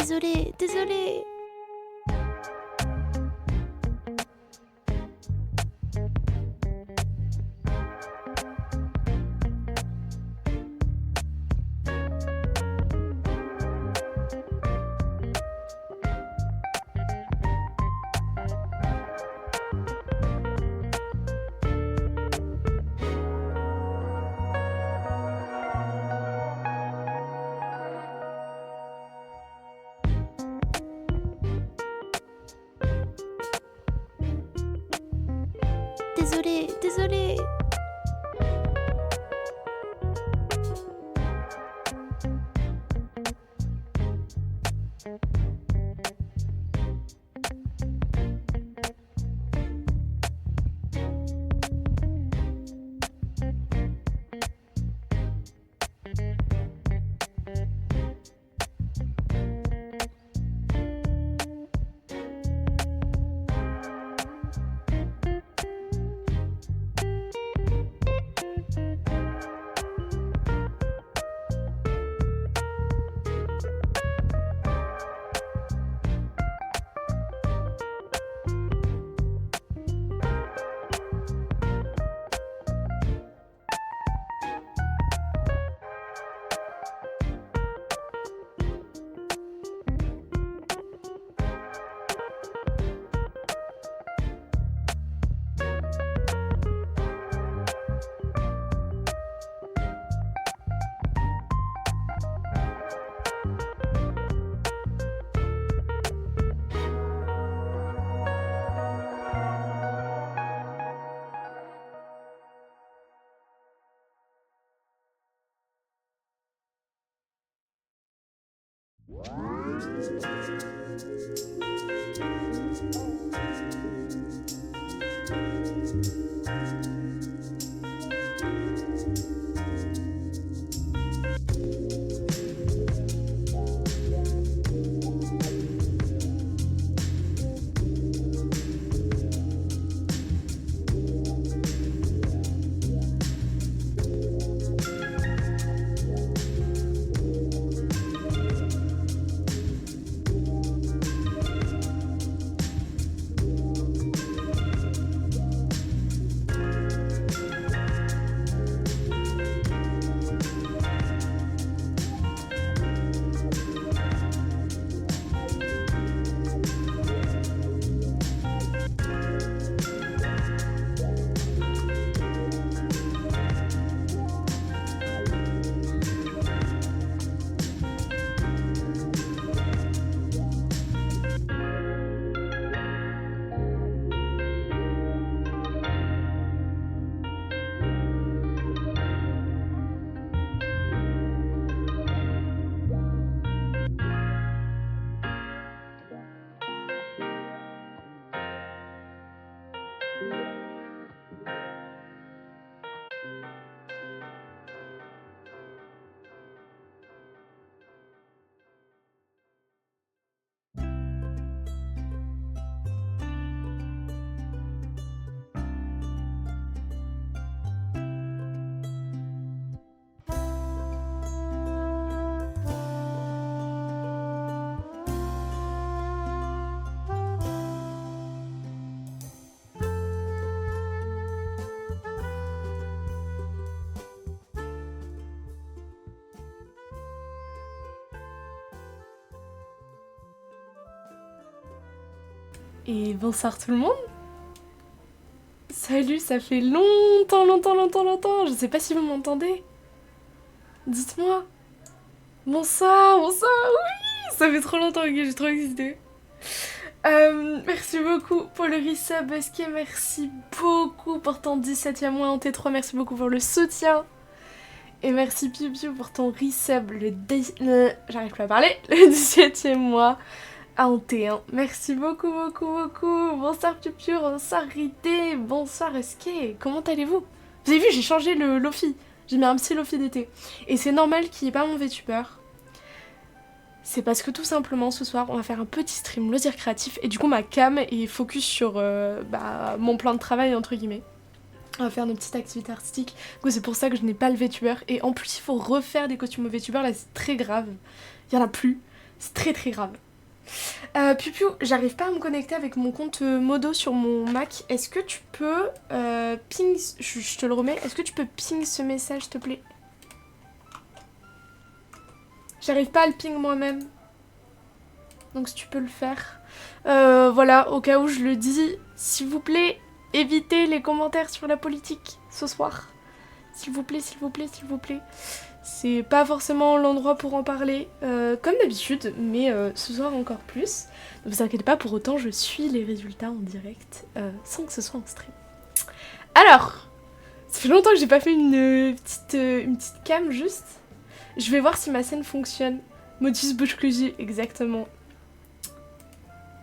Désolée. Désolée. Et bonsoir tout le monde. Salut, ça fait longtemps. Je sais pas si vous m'entendez. Dites-moi. Bonsoir, oui. Ça fait trop longtemps que j'ai trop excité. Merci beaucoup pour le resub, Husky. Merci beaucoup pour ton 17e mois en T3. Merci beaucoup pour le soutien. Et merci Piu Piu pour ton resub, j'arrive plus à parler, le 17e mois en T1. Merci beaucoup. Bonsoir Piu Piu, bonsoir Ridé, bonsoir Husky. Comment allez-vous? Vous avez vu, j'ai changé le Lofi. J'ai mis un petit Lofi d'été. Et c'est normal qu'il n'y ait pas mon VTuber. C'est parce que tout simplement ce soir on va faire un petit stream loisir créatif et du coup ma cam est focus sur mon plan de travail entre guillemets. On va faire nos petites activités artistiques. Du coup c'est pour ça que je n'ai pas le VTuber et en plus il faut refaire des costumes au VTuber, là c'est très grave. Il y en a plus. C'est très très grave. Pupiou, j'arrive pas à me connecter avec mon compte Modo sur mon Mac. Est-ce que tu peux ping... Je te le remets. Est-ce que tu peux ping ce message, s'il te plaît? J'arrive pas à le ping moi-même. Donc si tu peux le faire. Voilà, au cas où je le dis, s'il vous plaît, évitez les commentaires sur la politique ce soir. S'il vous plaît, s'il vous plaît, s'il vous plaît. C'est pas forcément l'endroit pour en parler, comme d'habitude, mais ce soir encore plus. Ne vous inquiétez pas, pour autant, je suis les résultats en direct, sans que ce soit en stream. Alors, ça fait longtemps que j'ai pas fait une petite cam, juste. Je vais voir si ma scène fonctionne. Motus Bouchclusi, exactement.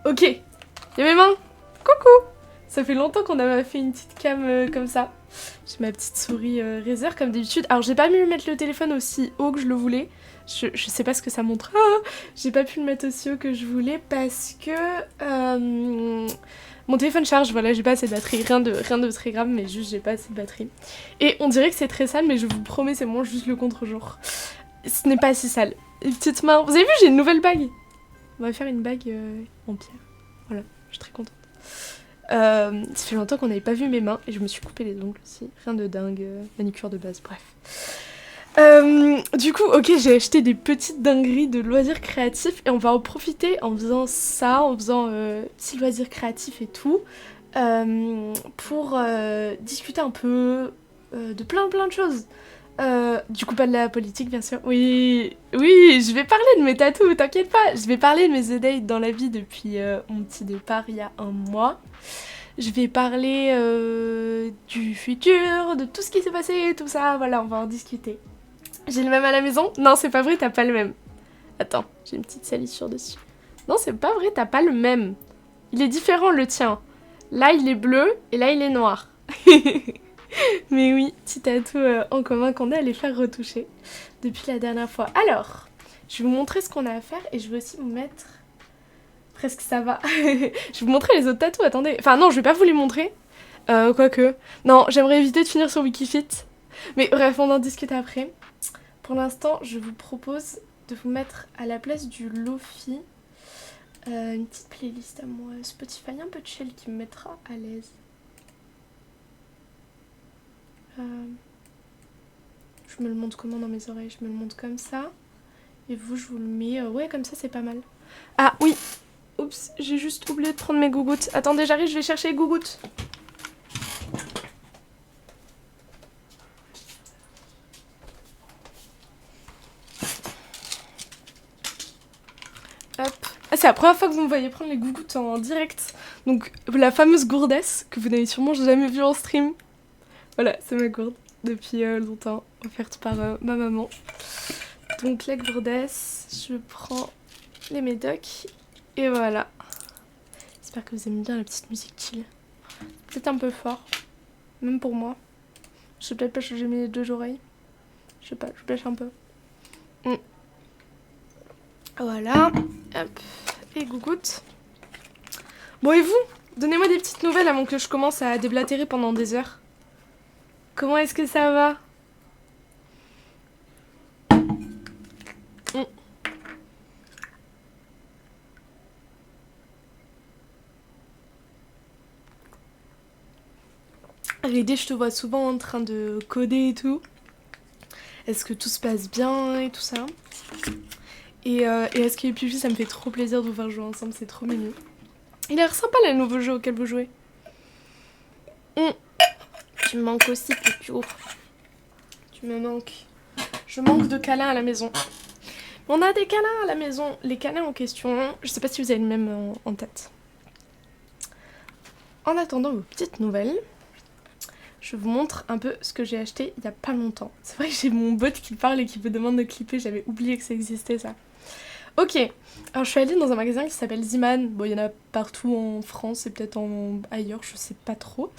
Ok, il y a mes mains. Coucou. Ça fait longtemps qu'on a fait une petite cam comme ça. J'ai ma petite souris Razer comme d'habitude. Alors j'ai pas pu mettre le téléphone aussi haut que je le voulais. Je sais pas ce que ça montre. Ah, j'ai pas pu le mettre aussi haut que je voulais parce que mon téléphone charge. Voilà, j'ai pas assez de batterie. Rien de très grave, mais juste j'ai pas assez de batterie. Et on dirait que c'est très sale, mais je vous promets, c'est moi juste le contre-jour. Ce n'est pas si sale. Une petite main. Vous avez vu, j'ai une nouvelle bague. On va faire une bague en pierre. Voilà, je suis très contente. Ça fait longtemps qu'on n'avait pas vu mes mains et je me suis coupé les ongles aussi. Rien de dingue, manicure de base, bref. Du coup, ok, j'ai acheté des petites dingueries de loisirs créatifs et on va en profiter en faisant ça, en faisant petits loisirs créatifs et tout, pour discuter un peu de plein de choses. Du coup, pas de la politique, bien sûr. Oui, je vais parler de mes tatous, t'inquiète pas. Je vais parler de mes updates dans la vie depuis mon petit départ il y a un mois. Je vais parler du futur, de tout ce qui s'est passé, tout ça. Voilà, on va en discuter. J'ai le même à la maison? Non, c'est pas vrai, t'as pas le même. Attends, j'ai une petite salissure dessus. Non, c'est pas vrai, t'as pas le même. Il est différent, le tien. Là, il est bleu et là, il est noir. Mais oui, petit tatou en commun qu'on est allé faire retoucher depuis la dernière fois. Alors, je vais vous montrer ce qu'on a à faire et je vais aussi vous mettre... Presque ça va. Je vais vous montrer les autres tatous, attendez. Enfin non, je vais pas vous les montrer. Quoique. Non, j'aimerais éviter de finir sur Wikifit. Mais bref, on en discute après. Pour l'instant, je vous propose de vous mettre à la place du Lofi une petite playlist à moi Spotify, un peu de chill qui me mettra à l'aise. Je me le montre comment dans mes oreilles? Je me le montre comme ça. Et vous, je vous le mets... ouais, comme ça, c'est pas mal. Ah, oui. Oups, j'ai juste oublié de prendre mes gougouttes. Attendez, j'arrive, je vais chercher les gougouttes. Hop. Ah, c'est la première fois que vous me voyez prendre les gougouttes en direct. Donc, la fameuse gourdesse que vous n'avez sûrement jamais vue en stream. Voilà, c'est ma gourde depuis longtemps, offerte par ma maman. Donc la gourdesse, je prends les médocs et voilà. J'espère que vous aimez bien la petite musique chill. Peut-être un peu fort, même pour moi. Je sais peut-être pas changer mes deux oreilles. Je sais pas, je bêche un peu. Voilà, hop, et gougoute. Bon et vous? Donnez-moi des petites nouvelles avant que je commence à déblatérer pendant des heures. Comment est-ce que ça va? Rédé, je te vois souvent en train de coder et tout. Est-ce que tout se passe bien et tout ça? Et est-ce que Pupi, ça me fait trop plaisir de vous voir jouer ensemble, c'est trop mignon. Il a l'air sympa le nouveau jeu auquel vous jouez. Tu me manques aussi, Pupi. Tu me manques. Je manque de câlins à la maison. On a des câlins à la maison. Les câlins en question, je sais pas si vous avez le même en tête. En attendant vos petites nouvelles, je vous montre un peu ce que j'ai acheté il y a pas longtemps. C'est vrai que j'ai mon bot qui parle et qui me demande de clipper, j'avais oublié que ça existait ça. Ok, alors je suis allée dans un magasin qui s'appelle Ziman. Bon, il y en a partout en France et peut-être ailleurs, je sais pas trop.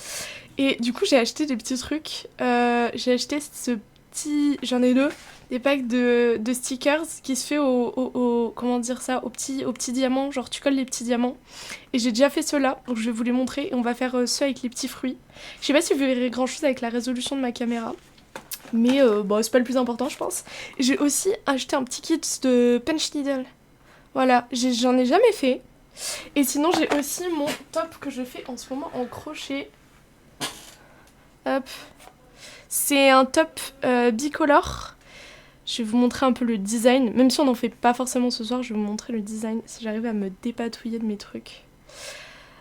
Et du coup, j'ai acheté des petits trucs. J'ai acheté ce petit... J'en ai deux. Des packs de stickers qui se fait comment dire ça, aux petits diamants. Genre, tu colles les petits diamants. Et j'ai déjà fait ceux-là, donc je vais vous les montrer. Et on va faire ceux avec les petits fruits. Je sais pas si vous verrez grand-chose avec la résolution de ma caméra. Mais bon, c'est pas le plus important, je pense. J'ai aussi acheté un petit kit de punch needle. Voilà, j'en ai jamais fait. Et sinon, j'ai aussi mon top que je fais en ce moment en crochet. Hop. C'est un top bicolore. Je vais vous montrer un peu le design. Même si on n'en fait pas forcément ce soir, je vais vous montrer le design si j'arrive à me dépatouiller de mes trucs.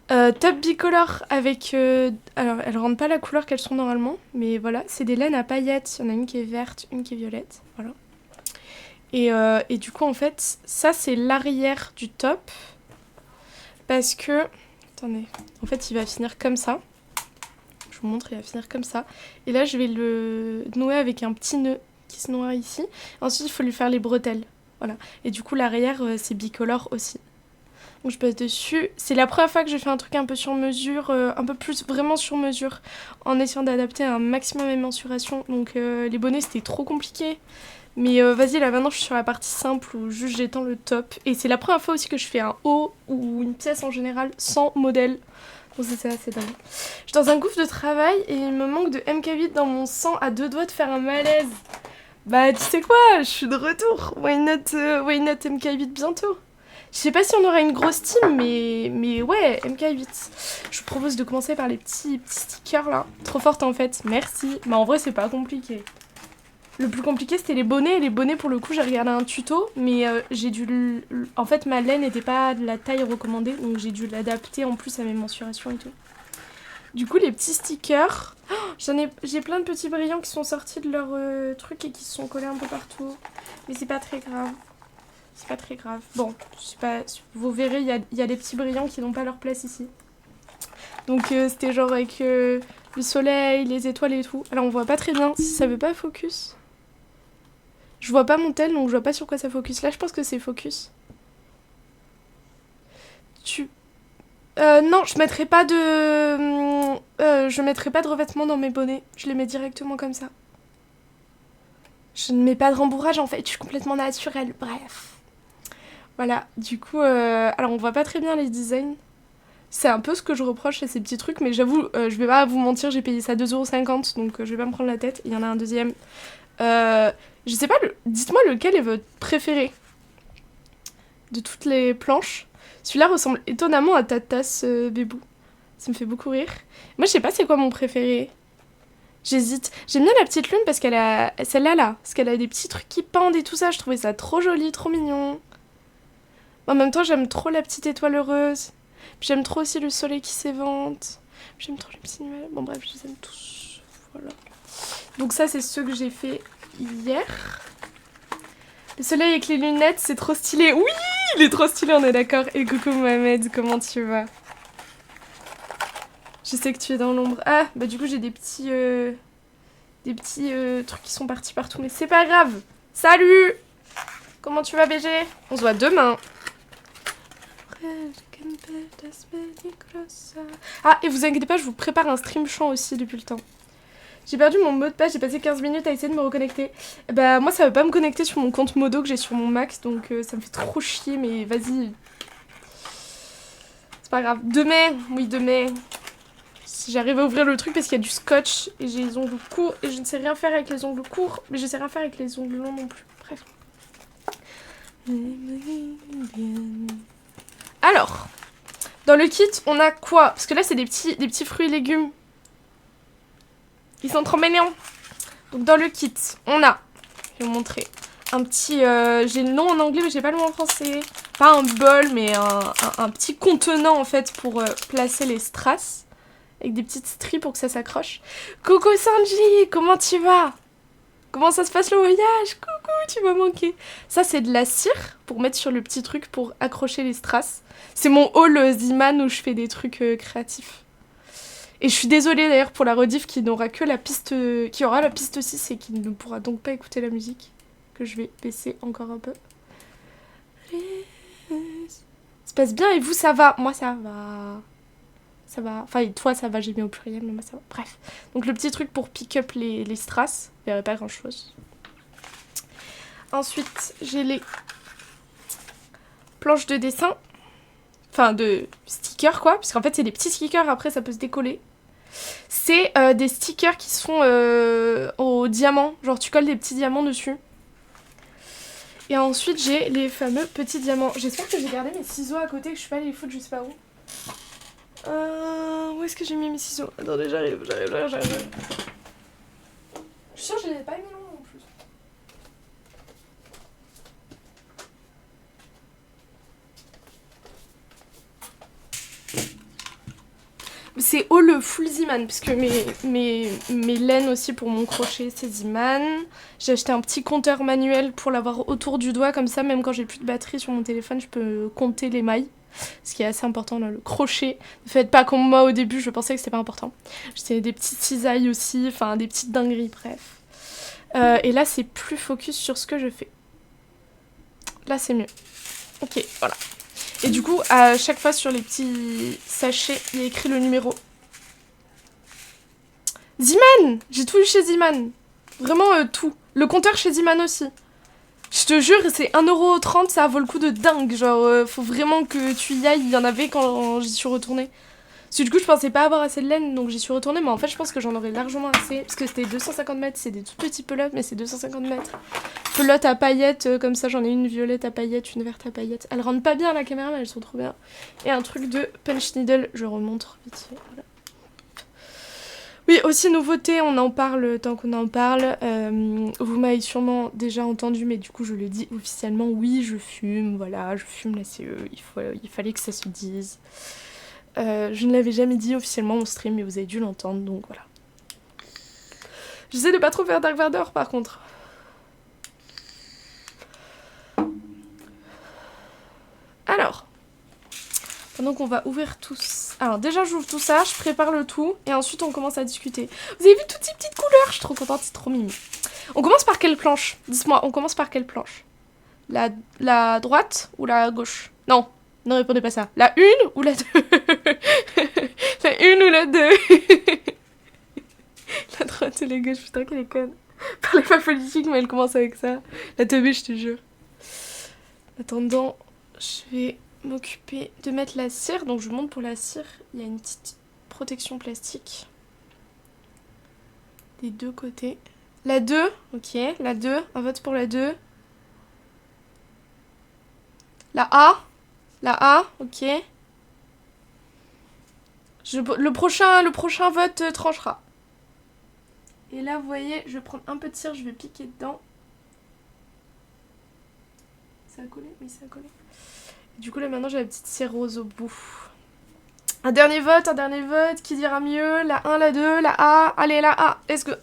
Top bicolore avec... alors, elles rendent pas la couleur qu'elles sont normalement. Mais voilà, c'est des laines à paillettes. Il y en a une qui est verte, une qui est violette. Voilà. Et du coup, en fait, ça, c'est l'arrière du top. Parce que... Attendez. En fait, il va finir comme ça. Je vous montre, il va finir comme ça. Et là, je vais le nouer avec un petit nœud qui se noie ici. Ensuite, il faut lui faire les bretelles. Voilà. Et du coup, l'arrière, c'est bicolore aussi. Donc, je passe dessus. C'est la première fois que je fais un truc un peu sur mesure, un peu plus vraiment sur mesure, en essayant d'adapter un maximum mes mensurations. Donc, les bonnets, c'était trop compliqué. Mais vas-y, là maintenant je suis sur la partie simple où juste j'étends le top. Et c'est la première fois aussi que je fais un haut ou une pièce en général sans modèle. Donc c'est assez dingue. Je suis dans un gouffre de travail et il me manque de MK8 dans mon sang à deux doigts de faire un malaise. Bah tu sais quoi, je suis de retour. Why not MK8 bientôt. Je sais pas si on aura une grosse team, mais ouais, MK8. Je vous propose de commencer par les petits stickers là. Trop forte en fait, merci. Mais en vrai c'est pas compliqué. Le plus compliqué c'était les bonnets. Les bonnets pour le coup j'ai regardé un tuto mais j'ai dû... En fait ma laine n'était pas de la taille recommandée donc j'ai dû l'adapter en plus à mes mensurations et tout. Du coup les petits stickers, j'ai plein de petits brillants qui sont sortis de leur truc et qui se sont collés un peu partout. Mais c'est pas très grave. C'est pas très grave. Bon, je sais pas, vous verrez il y a des petits brillants qui n'ont pas leur place ici. Donc c'était genre avec le soleil, les étoiles et tout. Alors on voit pas très bien si ça veut pas focus. Je vois pas mon tel, donc je vois pas sur quoi ça focus. Là, je pense que c'est focus. Non, je mettrai pas de revêtement dans mes bonnets. Je les mets directement comme ça. Je ne mets pas de rembourrage, en fait. Je suis complètement naturelle. Bref. Voilà, du coup... Alors, on voit pas très bien les designs. C'est un peu ce que je reproche à ces petits trucs, mais j'avoue, je vais pas vous mentir, j'ai payé ça 2,50 €, donc je vais pas me prendre la tête. Il y en a un deuxième. Je sais pas, dites-moi lequel est votre préféré de toutes les planches. Celui-là ressemble étonnamment à ta tasse Bébou. Ça me fait beaucoup rire. Moi, je sais pas c'est quoi mon préféré. J'hésite. J'aime bien la petite lune parce qu'elle a... Celle-là, là. Parce qu'elle a des petits trucs qui pendent et tout ça. Je trouvais ça trop joli, trop mignon. En même temps, j'aime trop la petite étoile heureuse. Puis j'aime trop aussi le soleil qui s'évente. J'aime trop les petits nuages. Bon, bref, je les aime tous. Voilà. Donc ça, c'est ceux que j'ai fait hier. Le soleil avec les lunettes, c'est trop stylé. Oui, il est trop stylé, on est d'accord. Et coucou Mohamed, comment tu vas? Je sais que tu es dans l'ombre. Ah, bah du coup j'ai des petits trucs qui sont partis partout, mais c'est pas grave. Salut! Comment tu vas BG? On se voit demain. Ah, et vous inquiétez pas, je vous prépare un stream chant aussi depuis le temps. J'ai perdu mon mot de passe, j'ai passé 15 minutes à essayer de me reconnecter. Bah moi ça veut pas me connecter sur mon compte Modo que j'ai sur mon Mac, donc ça me fait trop chier, mais vas-y. C'est pas grave. Demain, oui demain. Si j'arrive à ouvrir le truc parce qu'il y a du scotch et j'ai les ongles courts et je ne sais rien faire avec les ongles courts, mais je sais rien faire avec les ongles longs non plus. Bref. Alors, dans le kit, on a quoi? Parce que là c'est des petits fruits et légumes. Ils sont trop mignons. Donc dans le kit, on a, je vais vous montrer, un petit, j'ai le nom en anglais mais j'ai pas le nom en français. Pas un bol mais un petit contenant en fait pour placer les strass. Avec des petites stries pour que ça s'accroche. Coucou Sanji, comment tu vas? Comment ça se passe le voyage? Coucou, tu m'as manqué. Ça c'est de la cire pour mettre sur le petit truc pour accrocher les strass. C'est mon haul Ziman où je fais des trucs créatifs. Et je suis désolée d'ailleurs pour la rediff qui n'aura que la piste... qui aura la piste 6 et qui ne pourra donc pas écouter la musique. Que je vais baisser encore un peu. Ça se passe bien et vous ça va? Moi ça va. Ça va. Enfin toi ça va, j'ai mis au pluriel mais moi ça va. Bref. Donc le petit truc pour pick up les strass. Vous verrez pas grand chose. Ensuite j'ai les planches de dessin. Enfin de stickers quoi. Parce qu'en fait c'est des petits stickers, après ça peut se décoller. C'est des stickers qui sont au diamant. Genre tu colles des petits diamants dessus. Et ensuite, j'ai les fameux petits diamants. J'espère que j'ai gardé mes ciseaux à côté, que je suis pas allée les foutre je sais pas où. Où est-ce que j'ai mis mes ciseaux? Attendez, j'arrive. Je suis sûre que je les ai pas mis longs en plus. C'est haut le full Ziman, parce que mes laines aussi pour mon crochet, c'est Ziman. J'ai acheté un petit compteur manuel pour l'avoir autour du doigt, comme ça, même quand j'ai plus de batterie sur mon téléphone, je peux compter les mailles. Ce qui est assez important dans le crochet. Ne faites pas comme moi au début, je pensais que c'était pas important. J'étais des petites cisailles aussi, enfin des petites dingueries, bref. Et là, c'est plus focus sur ce que je fais. Là, c'est mieux. Ok, voilà. Et du coup, à chaque fois sur les petits sachets, il y a écrit le numéro. Ziman! J'ai tout eu chez Ziman. Vraiment tout. Le compteur chez Ziman aussi. Je te jure, c'est 1,30€, ça vaut le coup de dingue. Genre, faut vraiment que tu y ailles. Il y en avait quand j'y suis retournée. Parce que du coup, je pensais pas avoir assez de laine, donc j'y suis retournée. Mais en fait, je pense que j'en aurais largement assez. Parce que c'était 250 mètres, c'est des tout petits pelotes, mais c'est 250 mètres. Pelote à paillettes, comme ça, j'en ai une violette à paillettes, une verte à paillettes. Elles rentrent pas bien à la caméra, mais elles sont trop bien. Et un truc de punch needle, je remonte vite fait. Voilà. Oui, aussi nouveauté, on en parle tant qu'on en parle. Vous m'avez sûrement déjà entendu, mais du coup je le dis officiellement, oui je fume, voilà, je fume la CE, il fallait que ça se dise. Je ne l'avais jamais dit officiellement en stream, mais vous avez dû l'entendre, donc voilà. J'essaie de pas trop faire Dark Vador par contre. Alors, pendant qu'on va ouvrir tout ça... Alors déjà j'ouvre tout ça, je prépare le tout, et ensuite on commence à discuter. Vous avez vu toutes ces petites couleurs? Je suis trop contente, c'est trop mimi. On commence par quelle planche? Dites-moi, on commence par quelle planche? La droite ou la gauche? Non, ne répondez pas ça. La une ou la deux? La une ou la deux? La droite ou la gauche, putain qu'elle est conne. Parlez pas politique, mais elle commence avec ça. La teubée, je te jure. En attendant, je vais m'occuper de mettre la cire. Donc je vous montre pour la cire, il y a une petite protection plastique. Des deux côtés. La 2, ok, la 2, un vote pour la 2. La A, ok. Le prochain vote tranchera. Et là, vous voyez, je vais prendre un peu de cire, je vais piquer dedans. Ça a collé? Oui, ça a collé. Et du coup, là, maintenant, j'ai la petite cire rose au bout. Un dernier vote. Qui dira mieux? La 1, la 2, la A. Allez, la A. Let's go.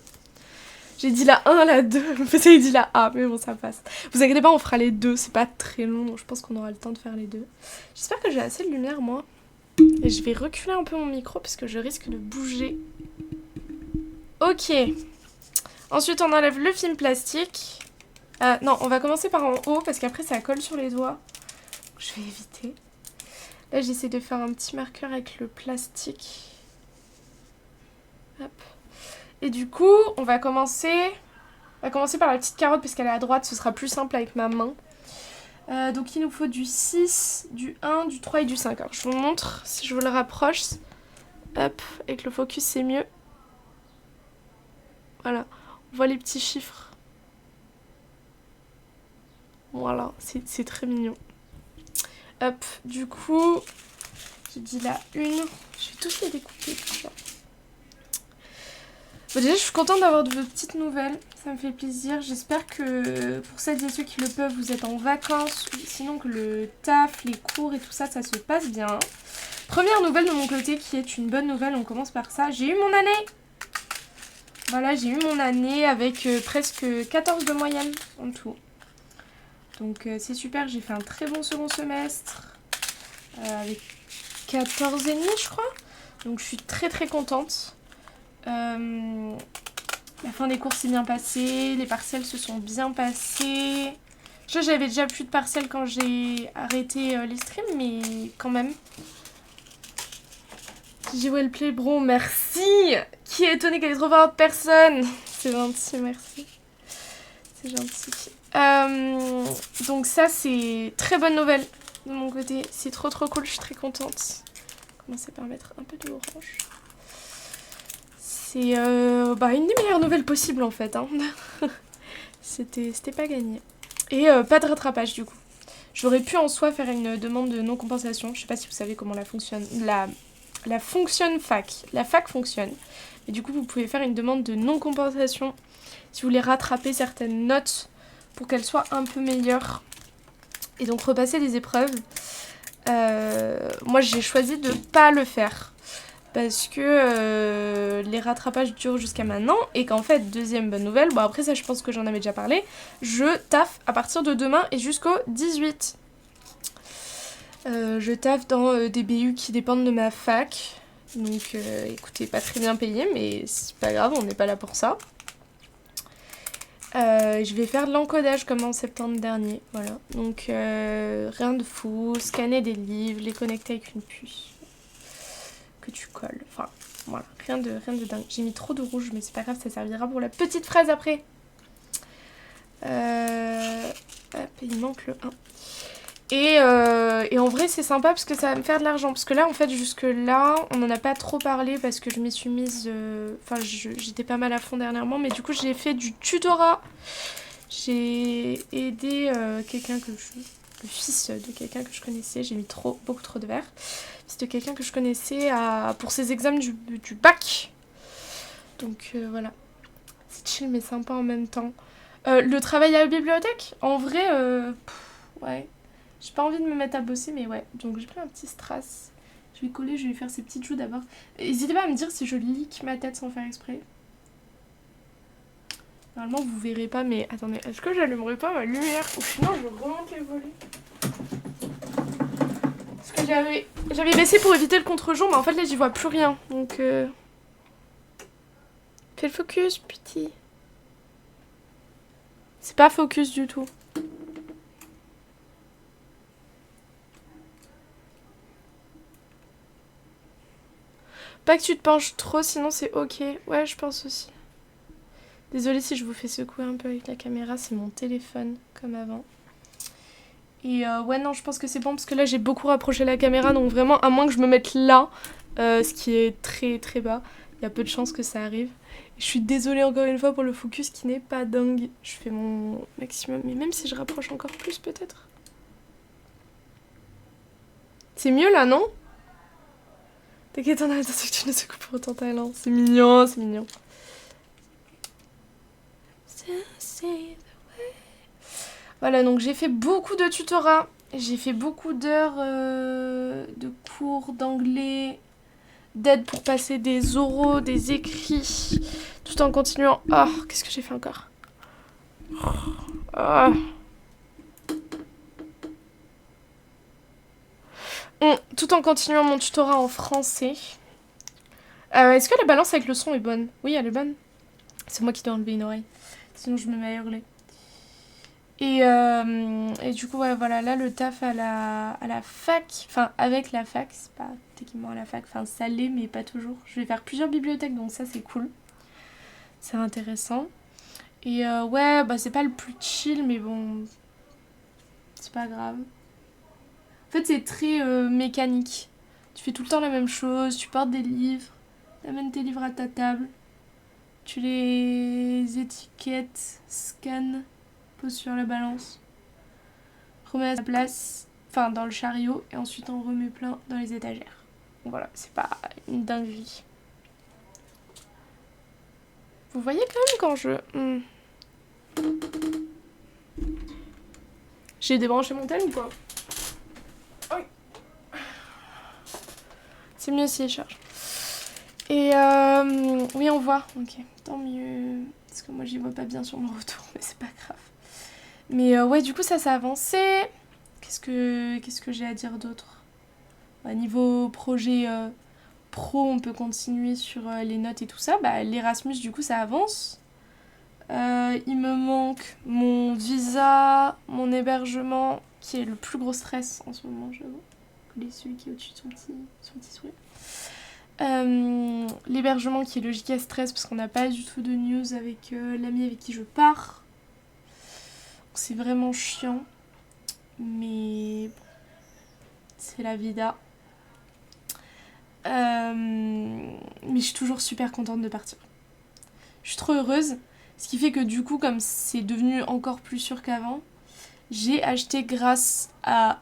J'ai dit la 1, la 2. J'ai dit la A, mais bon, ça passe. Vous inquiétez pas, on fera les deux. C'est pas très long, donc je pense qu'on aura le temps de faire les deux. J'espère que j'ai assez de lumière, moi. Et je vais reculer un peu mon micro, parce que je risque de bouger. Ok. Ensuite, on enlève le film plastique. Non, on va commencer par en haut, parce qu'après, ça colle sur les doigts. Je vais éviter. Là, j'essaie de faire un petit marqueur avec le plastique. Hop. Et du coup, on va commencer par la petite carotte parce qu'elle est à droite, ce sera plus simple avec ma main. Donc il nous faut du 6, du 1, du 3 et du 5. Alors je vous montre, si je vous le rapproche. Hop, avec le focus c'est mieux. Voilà, on voit les petits chiffres. Voilà, c'est très mignon. Hop, du coup, j'ai dit la 1. Je vais tous les découper tout ça. Bon, déjà, je suis contente d'avoir de vos petites nouvelles. Ça me fait plaisir. J'espère que pour celles et ceux qui le peuvent, vous êtes en vacances. Sinon, que le taf, les cours et tout ça, ça se passe bien. Première nouvelle de mon côté qui est une bonne nouvelle. On commence par ça. J'ai eu mon année. Voilà, j'ai eu mon année avec presque 14 de moyenne en tout. Donc, c'est super. J'ai fait un très bon second semestre. Avec 14,5 je crois. Donc, je suis très très contente. La fin des cours s'est bien passée, les partiels se sont bien passés. J'avais déjà plus de partiels quand j'ai arrêté les streams, mais quand même. J'ai Wellplay bro, merci. Qui est étonné qu'elle est trop forte? Personne. C'est gentil, merci. C'est gentil. Donc ça, c'est très bonne nouvelle de mon côté. C'est trop trop cool, je suis très contente. Commencer par mettre un peu de orange. C'est une des meilleures nouvelles possibles en fait. Hein. C'était pas gagné. Et pas de rattrapage du coup. J'aurais pu en soi faire une demande de non-compensation. Je sais pas si vous savez comment la fonctionne. La fonctionne fac. La fac fonctionne. Et du coup, vous pouvez faire une demande de non-compensation si vous voulez rattraper certaines notes pour qu'elles soient un peu meilleures. Et donc repasser les épreuves. Moi, j'ai choisi de pas le faire. Parce que les rattrapages durent jusqu'à maintenant. Et qu'en fait, deuxième bonne nouvelle, bon après ça je pense que j'en avais déjà parlé, je taffe à partir de demain et jusqu'au 18. Je taffe dans des BU qui dépendent de ma fac. Donc écoutez, pas très bien payé, mais c'est pas grave, on n'est pas là pour ça. Je vais faire de l'encodage comme en septembre dernier, voilà. Donc rien de fou, scanner des livres, les connecter avec une puce que tu colles. Enfin, voilà, rien de dingue. J'ai mis trop de rouge, mais c'est pas grave, ça servira pour la petite fraise après. Hop, il manque le 1. Et en vrai, c'est sympa parce que ça va me faire de l'argent. Parce que là, en fait, jusque-là, on n'en a pas trop parlé parce que je m'y suis mise... Enfin, j'étais pas mal à fond dernièrement. Mais du coup, j'ai fait du tutorat. J'ai aidé quelqu'un que je... Le fils de quelqu'un que je connaissais. J'ai mis beaucoup trop de verre. Le fils de quelqu'un que je connaissais pour ses examens du bac. Donc, voilà. C'est chill mais sympa en même temps. Le travail à la bibliothèque, en vrai, ouais. J'ai pas envie de me mettre à bosser, mais ouais. Donc j'ai pris un petit strass. Je vais coller, je vais faire ces petites joues d'abord. N'hésitez pas à me dire si je leak ma tête sans faire exprès. Normalement, vous verrez pas, mais attendez, est-ce que j'allumerai pas ma lumière? Ou sinon, je remonte les volets. Parce que j'avais baissé pour éviter le contre-jour, mais en fait, là, j'y vois plus rien. Donc, fais le focus, petit. C'est pas focus du tout. Pas que tu te penches trop, sinon c'est ok. Ouais, je pense aussi. Désolée si je vous fais secouer un peu avec la caméra, c'est mon téléphone, comme avant. Et ouais, non, je pense que c'est bon, parce que là, j'ai beaucoup rapproché la caméra, donc vraiment, à moins que je me mette là, ce qui est très très bas, il y a peu de chances que ça arrive. Je suis désolée encore une fois pour le focus qui n'est pas dingue. Je fais mon maximum, mais même si je rapproche encore plus, peut-être. C'est mieux là, non? T'inquiète, on a attention que tu ne secoues pour autant talent. C'est mignon, c'est mignon. Voilà, donc j'ai fait beaucoup de tutorats. J'ai fait beaucoup d'heures de cours d'anglais, d'aide pour passer des oraux, des écrits, tout en continuant. Oh, qu'est-ce que j'ai fait encore? Oh. Tout en continuant mon tutorat en français. Est-ce que la balance avec le son est bonne? Oui, elle est bonne. C'est moi qui dois enlever une oreille. Sinon, je me mets à hurler. Et du coup, ouais, voilà, là, le taf à la fac, enfin, avec la fac, c'est pas techniquement à la fac, enfin, ça l'est, mais pas toujours. Je vais faire plusieurs bibliothèques, donc ça, c'est cool. C'est intéressant. Et ouais, bah, c'est pas le plus chill, mais bon, c'est pas grave. En fait, c'est très mécanique. Tu fais tout le temps la même chose, tu portes des livres, t'amènes tes livres à ta table, tu les étiquettes, scannes, pose sur la balance, remets à sa place, enfin dans le chariot, et ensuite on remet plein dans les étagères. Donc voilà, c'est pas une dinguerie. Vous voyez quand même quand je... J'ai débranché mon tel ou quoi? Oui. C'est mieux si il charge. Et oui, on voit. Ok, tant mieux. Parce que moi, j'y vois pas bien sur mon retour, mais c'est pas grave. Mais ouais, du coup, ça a avancé. Qu'est-ce que j'ai à dire d'autre? Niveau projet pro, on peut continuer sur les notes et tout ça. Bah, l'Erasmus, du coup, ça avance. Il me manque mon visa, mon hébergement, qui est le plus gros stress en ce moment, j'avoue. Celui qui est au-dessus de son petit sourire. L'hébergement qui est le JK stress parce qu'on n'a pas du tout de news avec l'ami avec qui je pars. C'est vraiment chiant. Mais bon, c'est la vida. Mais je suis toujours super contente de partir. Je suis trop heureuse. Ce qui fait que du coup, comme c'est devenu encore plus sûr qu'avant, j'ai acheté grâce à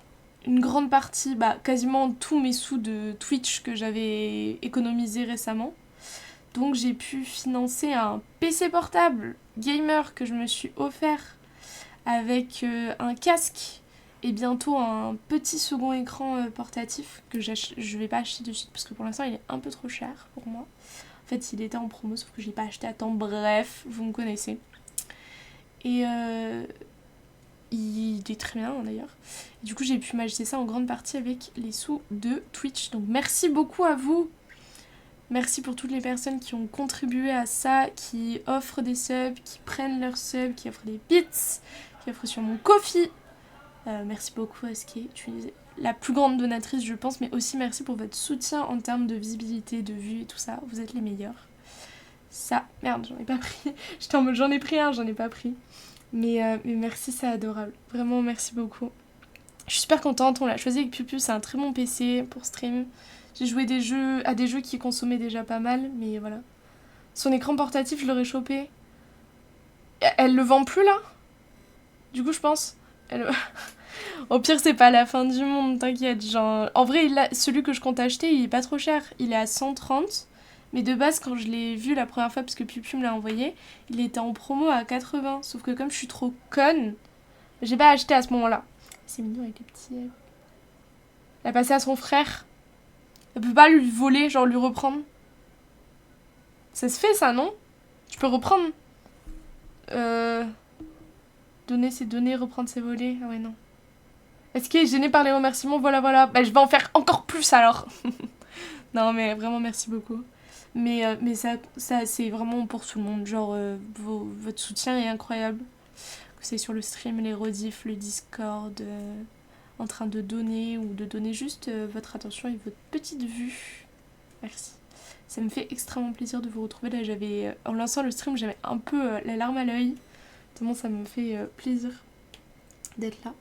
une grande partie, quasiment tous mes sous de Twitch que j'avais économisé récemment. Donc j'ai pu financer un PC portable gamer que je me suis offert avec un casque et bientôt un petit second écran portatif que je vais pas acheter de suite parce que pour l'instant il est un peu trop cher pour moi. En fait il était en promo sauf que je l'ai pas acheté à temps. Bref, vous me connaissez. Et il est très bien d'ailleurs. Et du coup j'ai pu m'acheter ça en grande partie avec les sous de Twitch. Donc merci beaucoup à vous. Merci pour toutes les personnes qui ont contribué à ça, qui offrent des subs, qui prennent leurs subs, qui offrent des bits, qui offrent sur mon Ko-fi. Merci beaucoup Aske, tu es la plus grande donatrice je pense, mais aussi merci pour votre soutien en termes de visibilité, de vues et tout ça. Vous êtes les meilleurs. Ça, merde, j'en ai pas pris. J'étais en mode j'en ai pris un, j'en ai pas pris. Mais merci, c'est adorable. Vraiment, merci beaucoup. Je suis super contente, on l'a choisi avec Pupu, c'est un très bon PC pour stream. J'ai joué à des jeux qui consommaient déjà pas mal, mais voilà. Son écran portatif, je l'aurais chopé. Elle le vend plus là. Du coup, je pense. Au pire, c'est pas la fin du monde, t'inquiète. Genre... En vrai, celui que je compte acheter, il est pas trop cher. Il est à 130. Mais de base, quand je l'ai vu la première fois, parce que Pupu me l'a envoyé, il était en promo à 80. Sauf que comme je suis trop conne, j'ai pas acheté à ce moment-là. C'est mignon avec les petits... Elle a passé à son frère. Elle peut pas lui voler, genre lui reprendre. Ça se fait ça, non? Tu peux reprendre. Donner ses données, reprendre ses volets. Ah ouais, non. Est-ce qu'il est gêné par les remerciements? Voilà, voilà. Bah, je vais en faire encore plus alors. Non, mais vraiment, merci beaucoup. Mais ça c'est vraiment pour tout le monde. Genre, votre soutien est incroyable. Que c'est sur le stream, les rediffs, le Discord, en train de donner ou de donner juste votre attention et votre petite vue. Merci. Ça me fait extrêmement plaisir de vous retrouver. Là, en lançant le stream, j'avais un peu la larme à l'œil. Tellement ça me fait plaisir d'être là.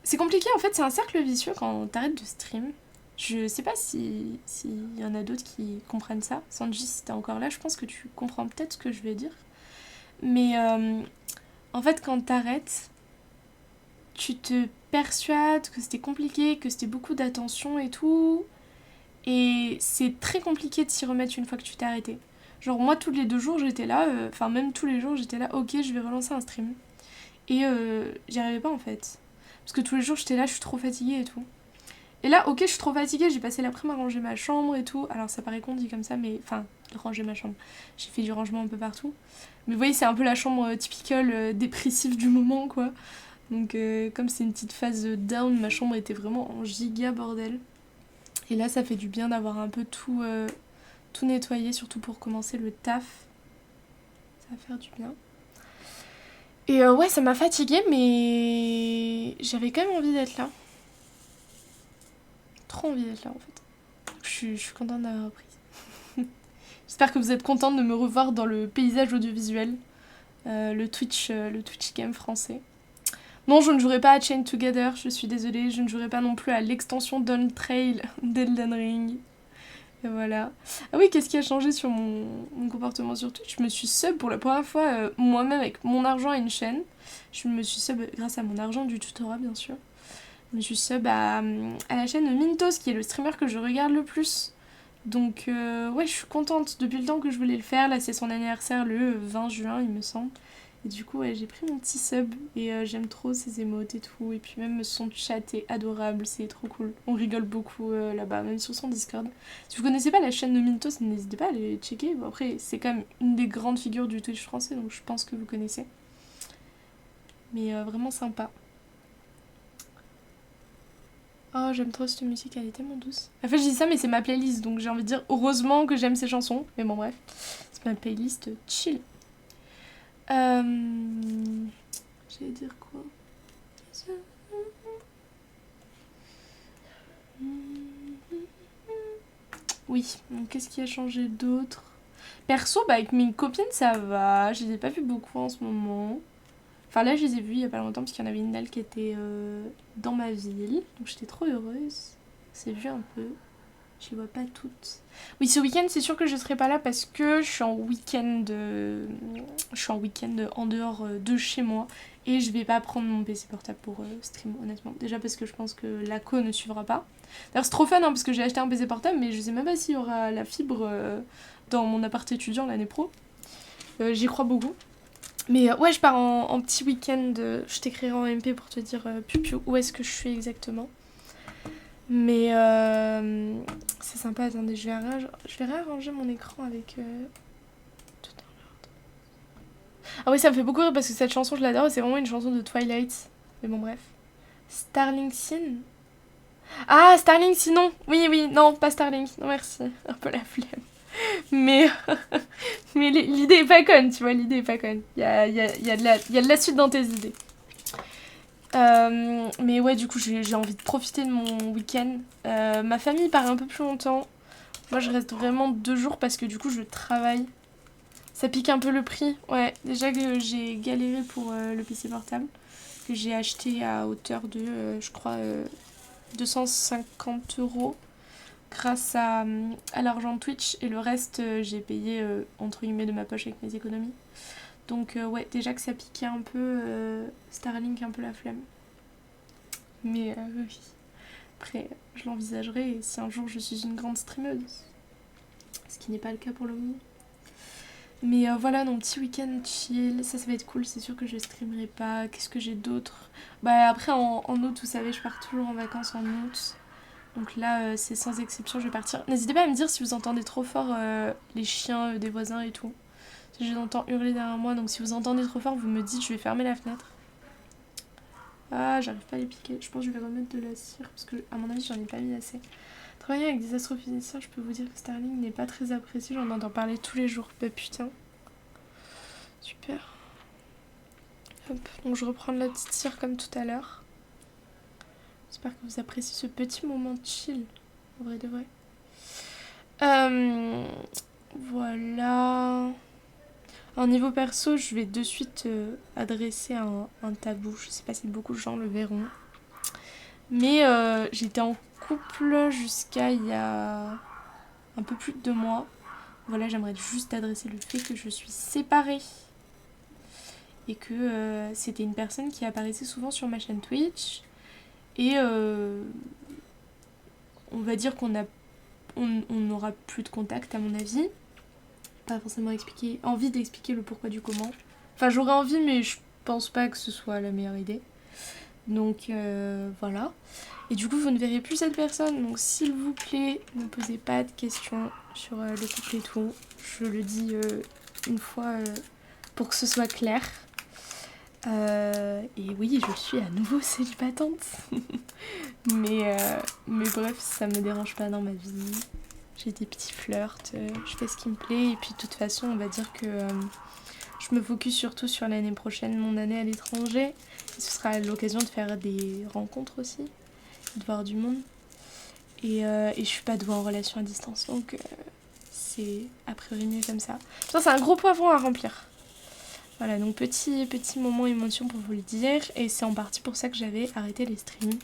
C'est compliqué, en fait, c'est un cercle vicieux quand t'arrêtes de stream. Je sais pas s'il y en a d'autres qui comprennent ça. Sanji, si t'es encore là, je pense que tu comprends peut-être ce que je vais dire. Mais en fait, quand t'arrêtes, tu te persuades que c'était compliqué, que c'était beaucoup d'attention et tout. Et c'est très compliqué de s'y remettre une fois que tu t'es arrêté. Genre moi tous les 2 jours j'étais là, même tous les jours j'étais là, ok je vais relancer un stream. Et j'y arrivais pas en fait. Parce que tous les jours j'étais là, je suis trop fatiguée et tout. Et là, ok je suis trop fatiguée, j'ai passé l'après-midi à ranger ma chambre et tout. Alors ça paraît con dit comme ça, mais enfin, ranger ma chambre. J'ai fait du rangement un peu partout. Mais vous voyez c'est un peu la chambre typical dépressive du moment quoi. Donc comme c'est une petite phase down, ma chambre était vraiment en giga bordel. Et là, ça fait du bien d'avoir un peu tout nettoyé, surtout pour commencer le taf. Ça va faire du bien. Et ouais, ça m'a fatiguée, mais j'avais quand même envie d'être là. Trop envie d'être là, en fait. Je suis contente d'avoir repris. J'espère que vous êtes contente de me revoir dans le paysage audiovisuel. Le Twitch game français. Non, je ne jouerai pas à Chain Together, je suis désolée. Je ne jouerai pas non plus à l'extension Dawn Trail d'Elden Ring. Et voilà. Ah oui, qu'est-ce qui a changé sur mon comportement sur Twitch? Je me suis sub pour la première fois moi-même avec mon argent à une chaîne. Je me suis sub grâce à mon argent du tutorat, bien sûr. Je me suis sub à la chaîne de Mintos, qui est le streamer que je regarde le plus. Donc, ouais, je suis contente. Depuis le temps que je voulais le faire, là, c'est son anniversaire le 20 juin, il me semble. Et du coup, ouais, j'ai pris mon petit sub et j'aime trop ses émotes et tout. Et puis même son chat est adorable, c'est trop cool. On rigole beaucoup là-bas, même sur son Discord. Si vous connaissez pas la chaîne de Mintos, n'hésitez pas à aller checker. Bon, après, c'est quand même une des grandes figures du Twitch français, donc je pense que vous connaissez. Mais vraiment sympa. Oh, j'aime trop cette musique, elle est tellement douce. En fait, je dis ça, mais c'est ma playlist, donc j'ai envie de dire heureusement que j'aime ces chansons. Mais bon, bref, c'est ma playlist chill. J'allais dire quoi? Oui, donc qu'est-ce qui a changé d'autre? Perso, avec mes copines, ça va. Je les ai pas vues beaucoup en ce moment. Enfin, là, je les ai vues il y a pas longtemps, parce qu'il y en avait une d'elles qui était dans ma ville. Donc j'étais trop heureuse. On s'est vues un peu. Je les vois pas toutes. Oui, ce week-end, c'est sûr que je serai pas là parce que je suis en week-end, en dehors de chez moi. Et je vais pas prendre mon PC portable pour stream, honnêtement. Déjà parce que je pense que la co ne suivra pas. D'ailleurs, c'est trop fun, hein, parce que j'ai acheté un PC portable, mais je sais même pas s'il y aura la fibre dans mon appart étudiant l'année pro. J'y crois beaucoup. Mais ouais, je pars en petit week-end. Je t'écrirai en MP pour te dire où est-ce que je suis exactement. Mais c'est sympa. Attendez, je vais réarranger mon écran avec tout dans l'ordre. Ah oui, ça me fait beaucoup rire parce que cette chanson, je l'adore. C'est vraiment une chanson de Twilight. Mais bon, bref. Starling Sin. Ah, Starling sinon. Oui, oui, non, pas Starling. Non, merci. Un peu la flemme. Mais, mais l'idée est pas conne, tu vois, l'idée est pas conne. Il y a de la suite dans tes idées. Mais ouais, du coup, j'ai envie de profiter de mon week-end. Ma famille part un peu plus longtemps. Moi, je reste vraiment 2 jours parce que du coup, je travaille. Ça pique un peu le prix. Ouais, déjà que j'ai galéré pour le PC portable. Que j'ai acheté à hauteur de, je crois, 250 € grâce à l'argent de Twitch. Et le reste, j'ai payé entre guillemets de ma poche avec mes économies. Donc ouais, déjà que ça piquait un peu, Starlink un peu la flemme. Mais oui. Après, je l'envisagerai si un jour je suis une grande streameuse. Ce qui n'est pas le cas pour le moment. Mais voilà, mon petit week-end chill, ça va être cool, c'est sûr que je streamerai pas. Qu'est-ce que j'ai d'autre? Bah après en août, vous savez, je pars toujours en vacances en août. Donc là, c'est sans exception, je vais partir. N'hésitez pas à me dire si vous entendez trop fort les chiens des voisins et tout. Si je les entends hurler derrière moi, donc si vous entendez trop fort, vous me dites, je vais fermer la fenêtre. Ah, j'arrive pas à les piquer. Je pense que je vais remettre de la cire parce que, à mon avis, j'en ai pas mis assez. Travailler avec des astrophysiciens, je peux vous dire que Starling n'est pas très apprécié. J'en entends parler tous les jours. Bah putain. Super. Hop, donc je reprends de la petite cire comme tout à l'heure. J'espère que vous appréciez ce petit moment de chill. En vrai de vrai. Voilà. En niveau perso, je vais de suite adresser un tabou. Je sais pas si beaucoup de gens le verront. Mais j'étais en couple jusqu'à il y a un peu plus de 2 mois. Voilà, j'aimerais juste adresser le fait que je suis séparée. Et que c'était une personne qui apparaissait souvent sur ma chaîne Twitch. Et on va dire qu'on n'aura plus de contact à mon avis. Pas forcément envie d'expliquer le pourquoi du comment. Enfin, j'aurais envie, mais je pense pas que ce soit la meilleure idée. Donc voilà. Et du coup, vous ne verrez plus cette personne. Donc s'il vous plaît, ne posez pas de questions sur le couple et tout. Je le dis une fois pour que ce soit clair. Et oui, je suis à nouveau célibatante. mais bref, ça me dérange pas dans ma vie. J'ai des petits flirts, je fais ce qui me plaît. Et puis de toute façon, on va dire que je me focus surtout sur l'année prochaine, mon année à l'étranger. Et ce sera l'occasion de faire des rencontres aussi, de voir du monde. Et je suis pas douée en relation à distance, donc c'est a priori mieux comme ça. Ça, c'est un gros poivron à remplir. Voilà, donc petit moment émotion pour vous le dire. Et c'est en partie pour ça que j'avais arrêté les streams.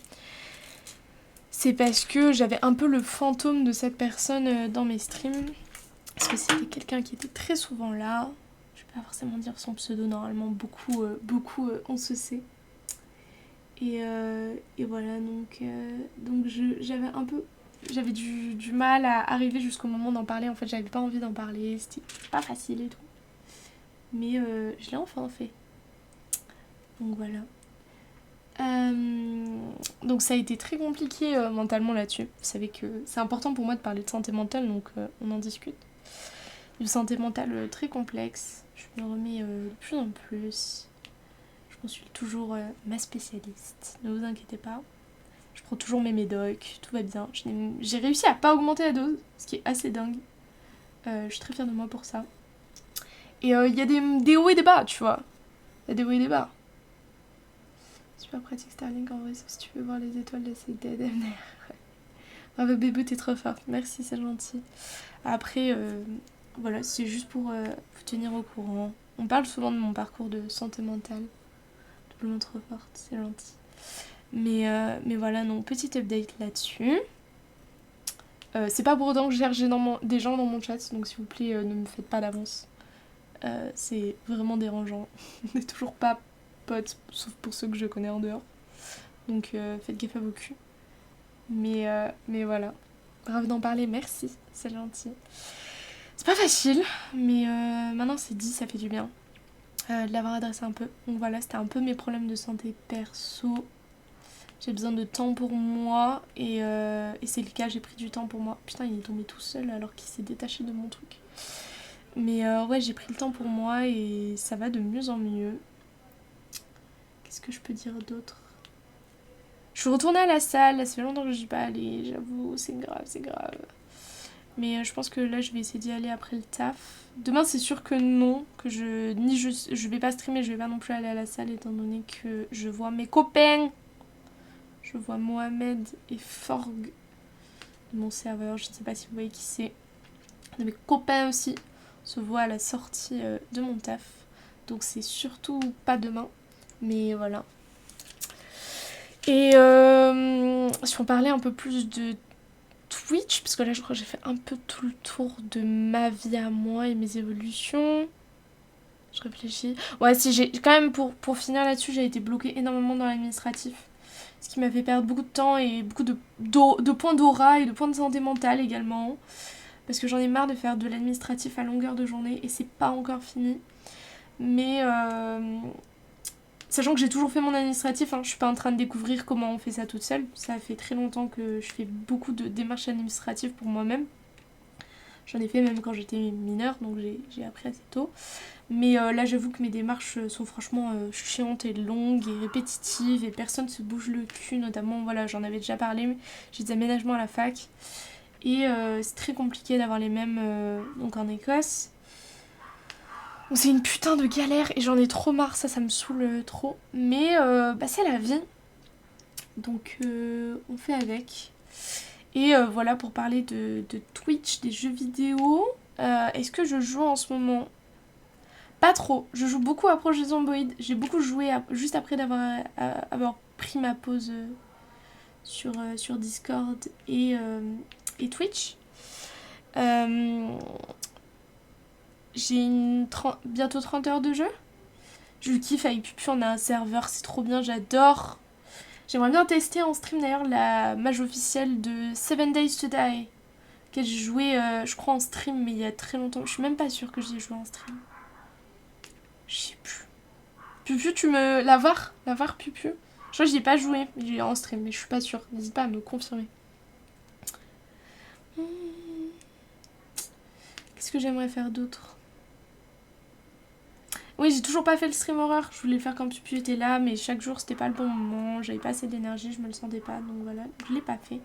C'est parce que j'avais un peu le fantôme de cette personne dans mes streams. Parce que c'était quelqu'un qui était très souvent là. Je vais pas forcément dire son pseudo, normalement beaucoup on se sait. Et voilà, donc j'avais du mal à arriver jusqu'au moment d'en parler. En fait, j'avais pas envie d'en parler, c'était pas facile et tout. Mais je l'ai enfin fait. Donc voilà. Donc ça a été très compliqué mentalement là-dessus. Vous savez que c'est important pour moi de parler de santé mentale, donc on en discute. Une santé mentale très complexe. Je me remets de plus en plus. Je consulte toujours ma spécialiste. Ne vous inquiétez pas. Je prends toujours mes médocs, tout va bien. J'ai réussi à pas augmenter la dose, ce qui est assez dingue. Je suis très fière de moi pour ça. Et il y a des hauts et des bas, tu vois. Il y a des hauts et des bas. Super pratique Starlink en vrai, sauf si tu veux voir les étoiles de ces DMR. Bravo bébé, t'es trop forte. Merci, c'est gentil. Après, voilà, c'est juste pour vous tenir au courant. On parle souvent de mon parcours de santé mentale. Doublement trop forte, c'est gentil. Mais voilà, donc petite update là-dessus. C'est pas pour autant que je gère des gens dans mon chat, donc s'il vous plaît, ne me faites pas d'avance. C'est vraiment dérangeant. On n'est toujours pas potes, sauf pour ceux que je connais en dehors. Donc faites gaffe à vos culs. Mais voilà. Bravo d'en parler, merci, c'est gentil. C'est pas facile, mais maintenant c'est dit, ça fait du bien de l'avoir adressé un peu. Donc voilà, c'était un peu mes problèmes de santé perso. J'ai besoin de temps pour moi et c'est le cas, j'ai pris du temps pour moi. Putain, il est tombé tout seul alors qu'il s'est détaché de mon truc. Mais ouais, j'ai pris le temps pour moi et ça va de mieux en mieux. Qu'est-ce que je peux dire d'autre ? Je suis retournée à la salle, là, ça fait longtemps que je suis pas allée, j'avoue, c'est grave, c'est grave. Mais je pense que là, je vais essayer d'y aller après le taf. Demain, c'est sûr que non, que je vais pas streamer, je vais pas non plus aller à la salle étant donné que je vois mes copains. Je vois Mohamed et Forg de mon serveur, je ne sais pas si vous voyez qui c'est. De mes copains aussi se voient à la sortie de mon taf. Donc c'est surtout pas demain, mais voilà. Et si on parlait un peu plus de Twitch, parce que là je crois que j'ai fait un peu tout le tour de ma vie à moi et mes évolutions. Je réfléchis. Ouais, si j'ai quand même pour finir là-dessus, j'ai été bloquée énormément dans l'administratif. Ce qui m'a fait perdre beaucoup de temps et beaucoup de points d'aura et de points de santé mentale également. Parce que j'en ai marre de faire de l'administratif à longueur de journée et c'est pas encore fini. Mais sachant que j'ai toujours fait mon administratif, hein, je suis pas en train de découvrir comment on fait ça toute seule. Ça fait très longtemps que je fais beaucoup de démarches administratives pour moi-même. J'en ai fait même quand j'étais mineure, donc j'ai appris assez tôt. Mais là, j'avoue que mes démarches sont franchement chiantes et longues et répétitives et personne se bouge le cul, notamment, voilà, j'en avais déjà parlé, j'ai des aménagements à la fac et c'est très compliqué d'avoir les mêmes donc en Écosse. Donc c'est une putain de galère et j'en ai trop marre, ça me saoule trop. Mais bah, c'est la vie, donc on fait avec. Et voilà pour parler de Twitch, des jeux vidéo. Est-ce que je joue en ce moment ? Pas trop. Je joue beaucoup à Project Zomboid. J'ai beaucoup joué juste après avoir pris ma pause sur Discord et Twitch. J'ai bientôt 30 heures de jeu. Je kiffe avec Pupu, on a un serveur, c'est trop bien, j'adore. J'aimerais bien tester en stream d'ailleurs la mage officielle de 7 Days to Die. Que j'ai joué, je crois, en stream, mais il y a très longtemps. Je suis même pas sûre que j'ai joué en stream. Je sais plus. Pupu, tu me. La VAR Pupu. Je crois que j'y ai pas joué en stream, mais je suis pas sûre. N'hésite pas à me confirmer. Qu'est-ce que j'aimerais faire d'autre ? Oui, j'ai toujours pas fait le stream horreur. Je voulais le faire quand Pupu était là, mais chaque jour c'était pas le bon moment. J'avais pas assez d'énergie, je me le sentais pas, donc voilà, je l'ai pas fait.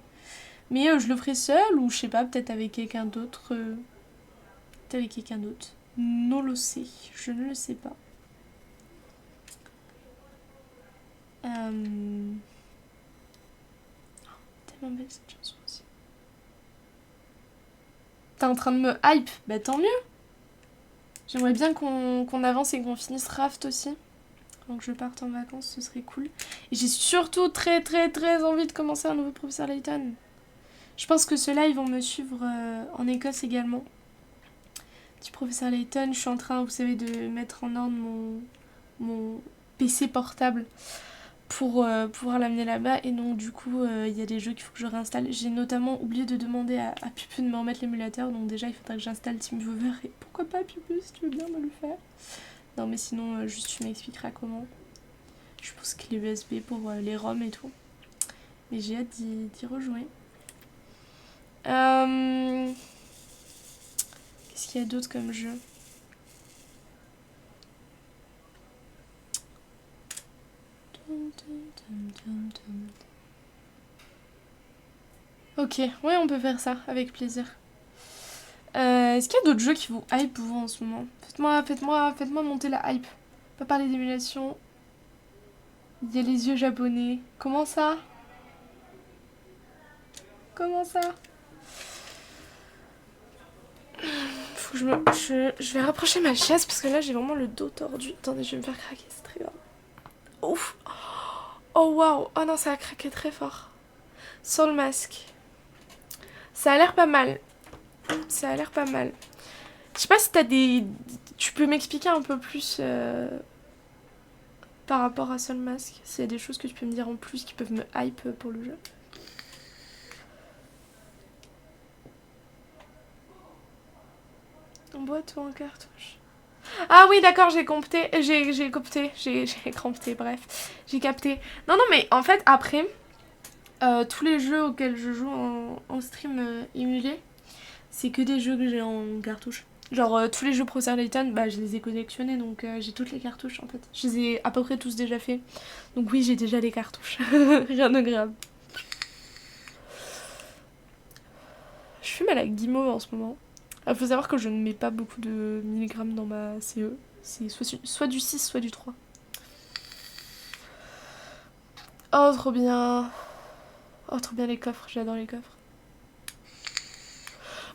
Mais je le ferai seul ou je sais pas, peut-être avec quelqu'un d'autre. Peut-être avec quelqu'un d'autre. Non le sais, je ne le sais pas. Tellement belle cette chanson aussi. T'es en train de me hype ? Bah tant mieux. J'aimerais bien qu'on avance et qu'on finisse Raft aussi. Donc je parte en vacances, ce serait cool. Et j'ai surtout très très très envie de commencer un nouveau Professeur Layton. Je pense que ceux-là, ils vont me suivre en Écosse également. Petit Professeur Layton, je suis en train, vous savez, de mettre en ordre mon PC portable pour pouvoir l'amener là-bas. Et donc du coup, il y a des jeux qu'il faut que je réinstalle. J'ai notamment oublié de demander à Pupu de me remettre l'émulateur. Donc déjà, il faudra que j'installe TeamViewer. Et pourquoi pas Pupu, si tu veux bien me le faire. Non mais sinon, juste tu m'expliqueras comment. Je pense qu'il est USB pour les ROM et tout. Mais j'ai hâte d'y rejouer. Qu'est-ce qu'il y a d'autre comme jeu ? Ok, ouais, on peut faire ça, avec plaisir. Est-ce qu'il y a d'autres jeux qui vous hype vous en ce moment ? Faites-moi monter la hype. Pas parler d'émulation. Il y a les yeux japonais. Comment ça ? Faut que je vais rapprocher ma chaise parce que là j'ai vraiment le dos tordu. Attendez, je vais me faire craquer, c'est très grave. Ouf. Oh waouh. Oh non, ça a craqué très fort. Soul Mask. Ça a l'air pas mal. Ça a l'air pas mal. Je sais pas si t'as des... Tu peux m'expliquer un peu plus par rapport à Sol Mask. S'il y a des choses que tu peux me dire en plus qui peuvent me hype pour le jeu. En boîte ou en cartouche? Ah oui, d'accord, j'ai compté. J'ai copté. J'ai crampté, bref. J'ai capté. Non, non, mais en fait, après, tous les jeux auxquels je joue en stream émulé, c'est que des jeux que j'ai en cartouche. Genre, tous les jeux Pro Layton, bah, je les ai collectionnés, donc j'ai toutes les cartouches en fait. Je les ai à peu près tous déjà faits. Donc oui, j'ai déjà les cartouches. Rien de grave. Je fume à la guimauve en ce moment. Il faut savoir que je ne mets pas beaucoup de milligrammes dans ma CE. C'est soit du 6, soit du 3. Oh, trop bien. Oh, trop bien les coffres. J'adore les coffres.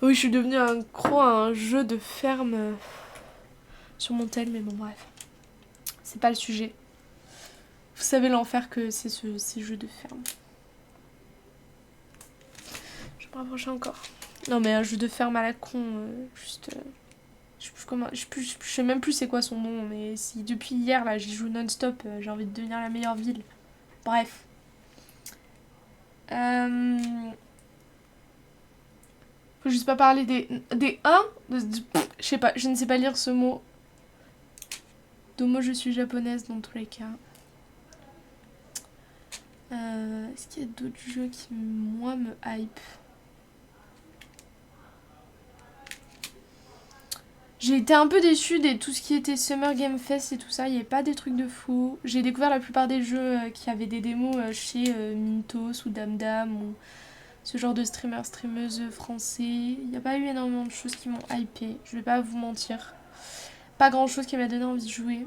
Oui, je suis devenue un gros un jeu de ferme sur mon tel, mais bon, bref. C'est pas le sujet. Vous savez l'enfer que c'est ces jeux de ferme. Je vais me rapprocher encore. Non, mais un jeu de ferme à la con, juste. Je sais même plus c'est quoi son nom, mais si depuis hier, là, j'y joue non-stop, j'ai envie de devenir la meilleure ville. Bref. Faut juste pas parler des 1. Je sais pas, je ne sais pas lire ce mot. Domo, je suis japonaise dans tous les cas. Est-ce qu'il y a d'autres jeux qui, moi, me hype? J'ai été un peu déçue de tout ce qui était Summer Game Fest et tout ça. Il n'y avait pas des trucs de fou. J'ai découvert la plupart des jeux qui avaient des démos chez Mintos ou Damdam ou ce genre de streamers, streameuses français. Il n'y a pas eu énormément de choses qui m'ont hypé. Je vais pas vous mentir. Pas grand chose qui m'a donné envie de jouer.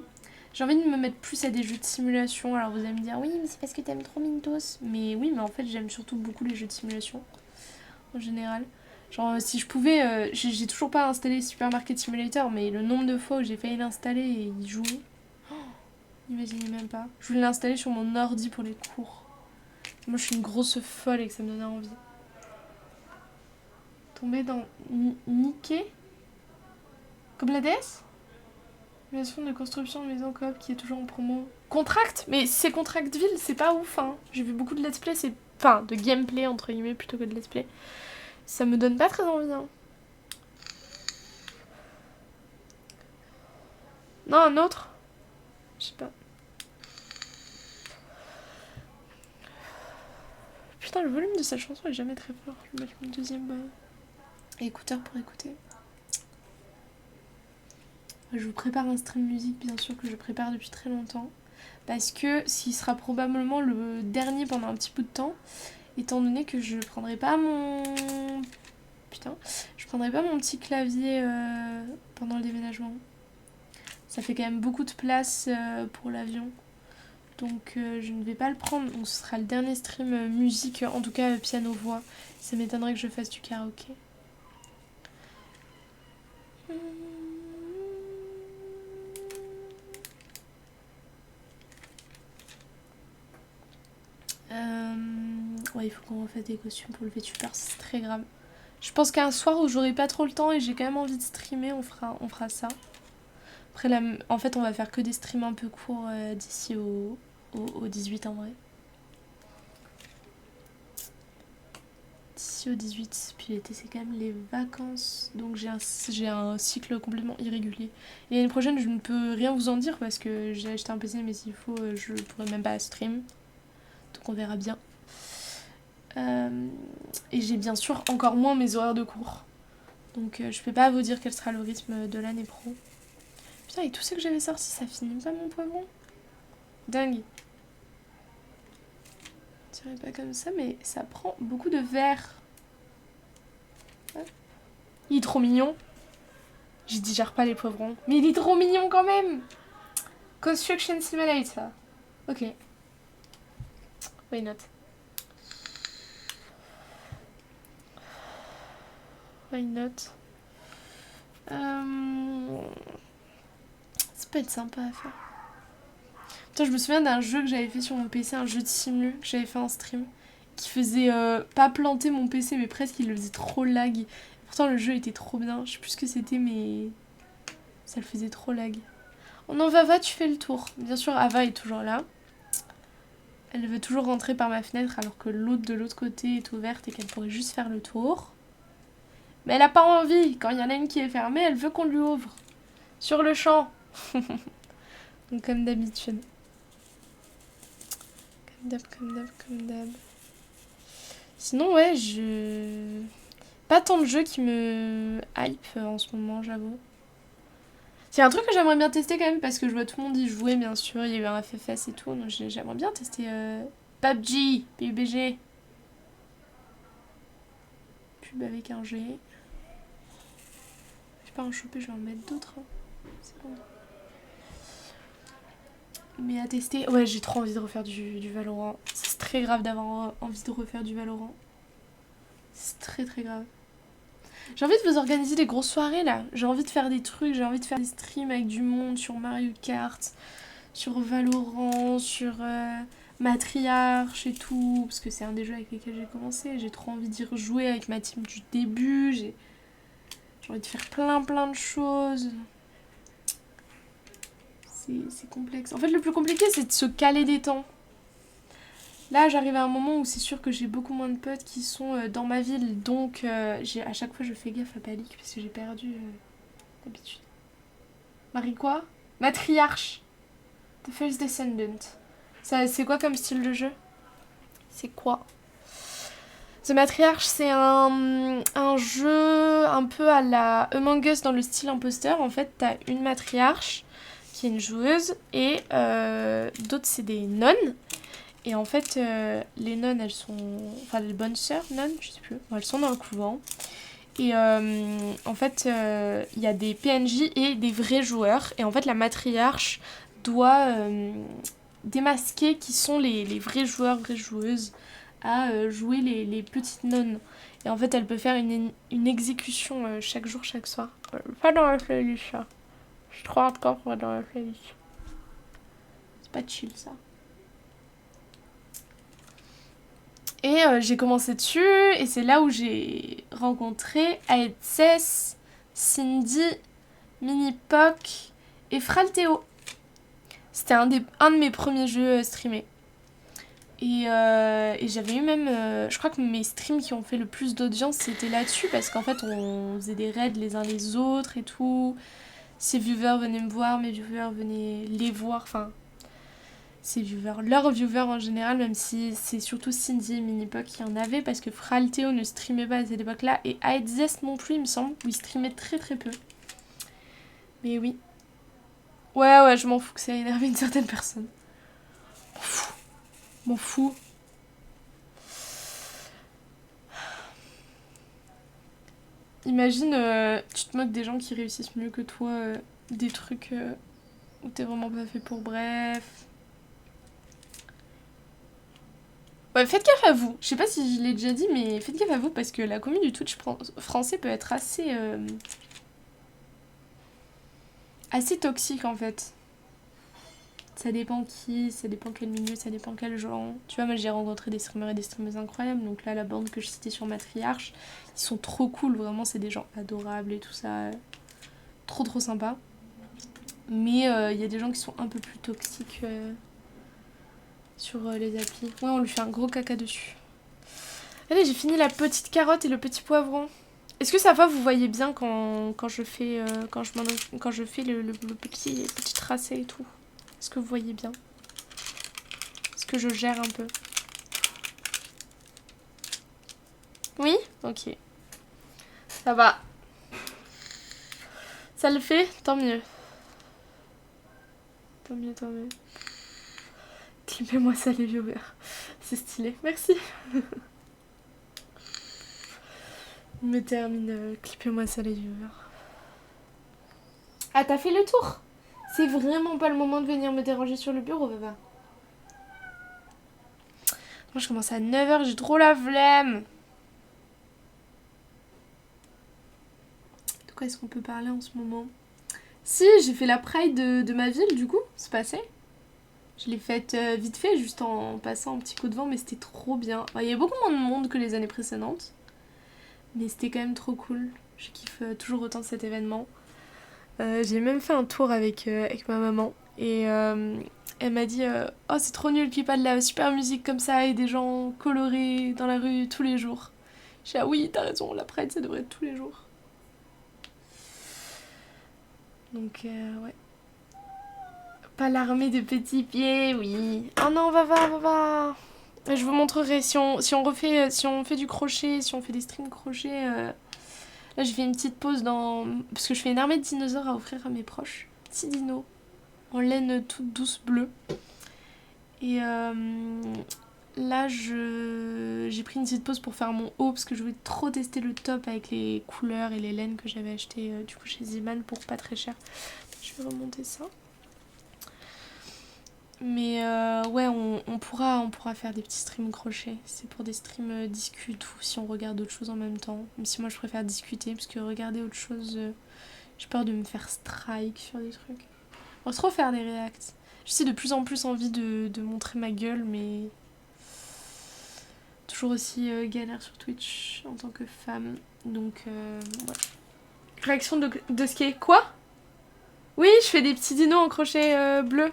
J'ai envie de me mettre plus à des jeux de simulation. Alors vous allez me dire, oui, mais c'est parce que t'aimes trop Mintos. Mais oui, mais en fait, j'aime surtout beaucoup les jeux de simulation en général. Genre, si je pouvais, j'ai toujours pas installé Supermarket Simulator, mais le nombre de fois où j'ai failli l'installer et y jouer, imaginez même pas. Je voulais l'installer sur mon ordi pour les cours. Moi, je suis une grosse folle et que ça me donnait envie. Tomber dans Nikkei comme la DS. Simulation de construction de maison coop qui est toujours en promo. Contract. Mais c'est Contractville, c'est pas ouf, hein. J'ai vu beaucoup de let's play, enfin, de gameplay entre guillemets plutôt que de let's play. Ça me donne pas très envie, hein. Non, un autre. Je sais pas. Putain, le volume de cette chanson est jamais très fort. Je vais mettre mon deuxième écouteur pour écouter. Je vous prépare un stream musique, bien sûr, que je prépare depuis très longtemps. Parce que s'il sera probablement le dernier pendant un petit bout de temps, étant donné que je prendrai pas mon... Putain. Je prendrai pas mon petit clavier pendant le déménagement. Ça fait quand même beaucoup de place pour l'avion. Donc je ne vais pas le prendre. Donc ce sera le dernier stream musique, en tout cas piano-voix. Ça m'étonnerait que je fasse du karaoké. Ouais, il faut qu'on refasse des costumes pour le VTuber, c'est très grave. Je pense qu'un soir où j'aurai pas trop le temps et j'ai quand même envie de streamer, on fera ça. Après, là, en fait, on va faire que des streams un peu courts d'ici au 18 en vrai. D'ici au 18, puis l'été c'est quand même les vacances, donc j'ai un cycle complètement irrégulier. Et l'année prochaine, je ne peux rien vous en dire parce que j'ai acheté un PC, mais s'il faut, je pourrais même pas stream. Donc on verra bien. Et j'ai bien sûr encore moins mes horaires de cours. Donc je peux pas vous dire quel sera le rythme de l'année pro. Putain, et tout ce que j'avais sorti, ça finit pas mon poivron. Dingue. Je dirais pas comme ça, mais ça prend beaucoup de verre. Ouais. Il est trop mignon. Je digère pas les poivrons. Mais il est trop mignon quand même. Construction Simulator. Ok. Why not? Why not? Ça peut être sympa à faire. Putain, je me souviens d'un jeu que j'avais fait sur mon PC, un jeu de simu que j'avais fait en stream. qui faisait pas planter mon PC, mais presque il le faisait trop lag. Pourtant le jeu était trop bien, je sais plus ce que c'était, mais ça le faisait trop lag. Oh non, Vava, tu fais le tour. Bien sûr, Ava est toujours là. Elle veut toujours rentrer par ma fenêtre alors que l'autre de l'autre côté est ouverte et qu'elle pourrait juste faire le tour. Mais elle a pas envie. Quand il y en a une qui est fermée, elle veut qu'on lui ouvre. Sur le champ. Donc comme d'habitude. Comme d'hab. Sinon, ouais, pas tant de jeux qui me hype en ce moment, j'avoue. C'est un truc que j'aimerais bien tester quand même parce que je vois tout le monde y jouer, bien sûr. Il y a eu un FFS et tout, donc j'aimerais bien tester PUBG, PUBG. Pub avec un G. Je vais pas en choper, je vais en mettre d'autres. Hein. C'est bon. Mais à tester, ouais, j'ai trop envie de refaire du Valorant. C'est très grave d'avoir envie de refaire du Valorant. C'est très très grave. J'ai envie de vous organiser des grosses soirées là. J'ai envie de faire des trucs, j'ai envie de faire des streams avec du monde sur Mario Kart, sur Valorant, sur Matriarch et tout. Parce que c'est un des jeux avec lesquels j'ai commencé. J'ai trop envie d'y rejouer avec ma team du début. J'ai envie de faire plein de choses. C'est complexe. En fait, le plus compliqué, c'est de se caler des temps. Là, j'arrive à un moment où c'est sûr que j'ai beaucoup moins de potes qui sont dans ma ville. Donc, à chaque fois, je fais gaffe à Palik parce que j'ai perdu d'habitude. Marie quoi? Matriarche. The First Descendant. C'est quoi comme style de jeu? C'est quoi? The Matriarch, c'est un jeu un peu à la Among Us dans le style imposteur. En fait, t'as une matriarche qui est une joueuse et d'autres, c'est des nonnes. Et en fait, les nonnes, elles sont... Enfin, les bonnes sœurs nonnes, je sais plus. Bon, elles sont dans le couvent. Et en fait, il y a des PNJ et des vrais joueurs. Et en fait, la matriarche doit démasquer qui sont les vrais joueurs, vraies joueuses à jouer les petites nonnes. Et en fait, elle peut faire une exécution chaque jour, chaque soir. Pas dans la playlist, ça. Je suis trop hardcore pour être dans la playlist. C'est pas chill, ça. Et j'ai commencé dessus, et c'est là où j'ai rencontré Aedsess, Cindy, Minipoc et Fralteo. C'était un de mes premiers jeux streamés. Et j'avais eu même... je crois que mes streams qui ont fait le plus d'audience, c'était là-dessus, parce qu'en fait, on faisait des raids les uns les autres et tout. Ces viewers venaient me voir, mes viewers venaient les voir, enfin... Ces viewers, leurs viewers en général, même si c'est surtout Cindy et Minipoc qui en avaient, parce que Fralteo ne streamait pas à cette époque-là, et Aedsess non plus, il me semble, où il streamait très très peu. Mais oui. Ouais, je m'en fous que ça ait énervé une certaine personne. M'en fous. Imagine, tu te moques des gens qui réussissent mieux que toi, des trucs où t'es vraiment pas fait pour, bref... Ouais, faites gaffe à vous. Je sais pas si je l'ai déjà dit, mais faites gaffe à vous parce que la commune du Twitch français peut être assez toxique en fait. Ça dépend qui, ça dépend quel milieu, ça dépend quel genre. Tu vois, moi j'ai rencontré des streamers et des streameuses incroyables. Donc là, la bande que je citais sur Matriarche, ils sont trop cool, vraiment, c'est des gens adorables et tout ça. Trop sympa. Mais il y a des gens qui sont un peu plus toxiques sur les applis. Ouais, on lui fait un gros caca dessus. Allez, j'ai fini la petite carotte et le petit poivron. Est-ce que ça va, vous voyez bien quand je fais, quand je fais le petit tracé et tout? Est-ce que vous voyez bien? Est-ce que je gère un peu? Oui? Ok. Ça va. Ça le fait? Tant mieux. Tant mieux. Clippez-moi ça les viewers. C'est stylé. Merci. Me termine. Clippez-moi ça les viewers. Ah, t'as fait le tour? C'est vraiment pas le moment de venir me déranger sur le bureau, Vava. Moi, je commence à 9h, j'ai trop la flemme. De quoi est-ce qu'on peut parler en ce moment? Si, j'ai fait la Pride de ma ville, du coup, c'est passé. Je l'ai faite vite fait, juste en passant un petit coup de vent, mais c'était trop bien. Enfin, il y avait beaucoup moins de monde que les années précédentes, mais c'était quand même trop cool. Je kiffe toujours autant de cet événement. J'ai même fait un tour avec ma maman, et elle m'a dit oh, c'est trop nul qu'il n'y ait pas de la super musique comme ça et des gens colorés dans la rue tous les jours. J'ai dit ah oui, t'as raison, la Pride ça devrait être tous les jours. Donc ouais. Pas l'armée de petits pieds, oui. Oh non, va. Je vous montrerai si on refait, si on fait du crochet, si on fait des streams crochet. Là, j'ai fait une petite pause parce que je fais une armée de dinosaures à offrir à mes proches. Petits dinos en laine toute douce bleue. Et là, j'ai pris une petite pause pour faire mon haut parce que je voulais trop tester le top avec les couleurs et les laines que j'avais achetées du coup chez Ziman pour pas très cher. Je vais remonter ça. Mais ouais, on pourra faire des petits streams crochet. C'est pour des streams discute ou si on regarde autre chose en même temps. Même si moi je préfère discuter parce que regarder autre chose, j'ai peur de me faire strike sur des trucs. On va trop faire des reacts. J'ai de plus en plus envie de montrer ma gueule, mais toujours aussi galère sur Twitch en tant que femme. Donc ouais. Réaction de ce qui est quoi? Oui, je fais des petits dinos en crochet bleu.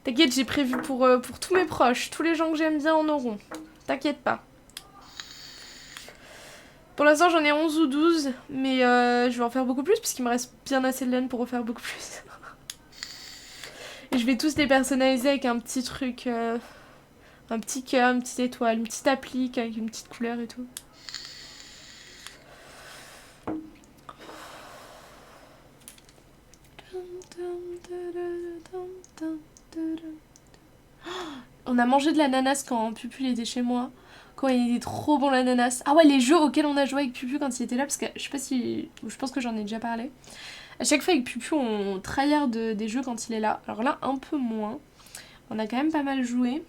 T'inquiète, j'ai prévu pour tous mes proches. Tous les gens que j'aime bien en auront. T'inquiète pas. Pour l'instant, j'en ai 11 ou 12. Mais je vais en faire beaucoup plus parce qu'il me reste bien assez de laine pour en faire beaucoup plus. Et je vais tous les personnaliser avec un petit truc. Un petit cœur, une petite étoile, une petite applique avec une petite couleur et tout. On a mangé de l'ananas quand Pupu était chez moi. Quand il était trop bon l'ananas. Ah ouais, les jeux auxquels on a joué avec Pupu quand il était là, parce que je sais pas si... Je pense que j'en ai déjà parlé. À chaque fois avec Pupu, on tryhard des jeux quand il est là. Alors là, un peu moins. On a quand même pas mal joué.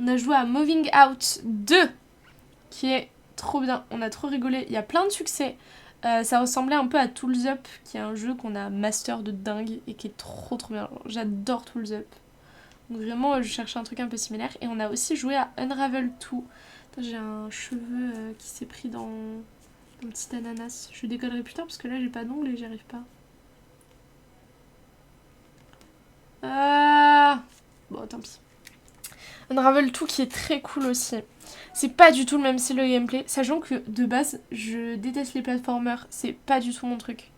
On a joué à Moving Out 2, qui est trop bien. On a trop rigolé. Il y a plein de succès. Ça ressemblait un peu à Tools Up, qui est un jeu qu'on a master de dingue et qui est trop bien. J'adore Tools Up. Donc vraiment, je cherchais un truc un peu similaire. Et on a aussi joué à Unravel 2. J'ai un cheveu qui s'est pris dans un petit ananas. Je décollerai plus tard parce que là, j'ai pas d'ongles et j'y arrive pas. Ah bon, tant pis. Unravel 2 qui est très cool aussi. C'est pas du tout le même style de gameplay. Sachant que de base, je déteste les platformers. C'est pas du tout mon truc.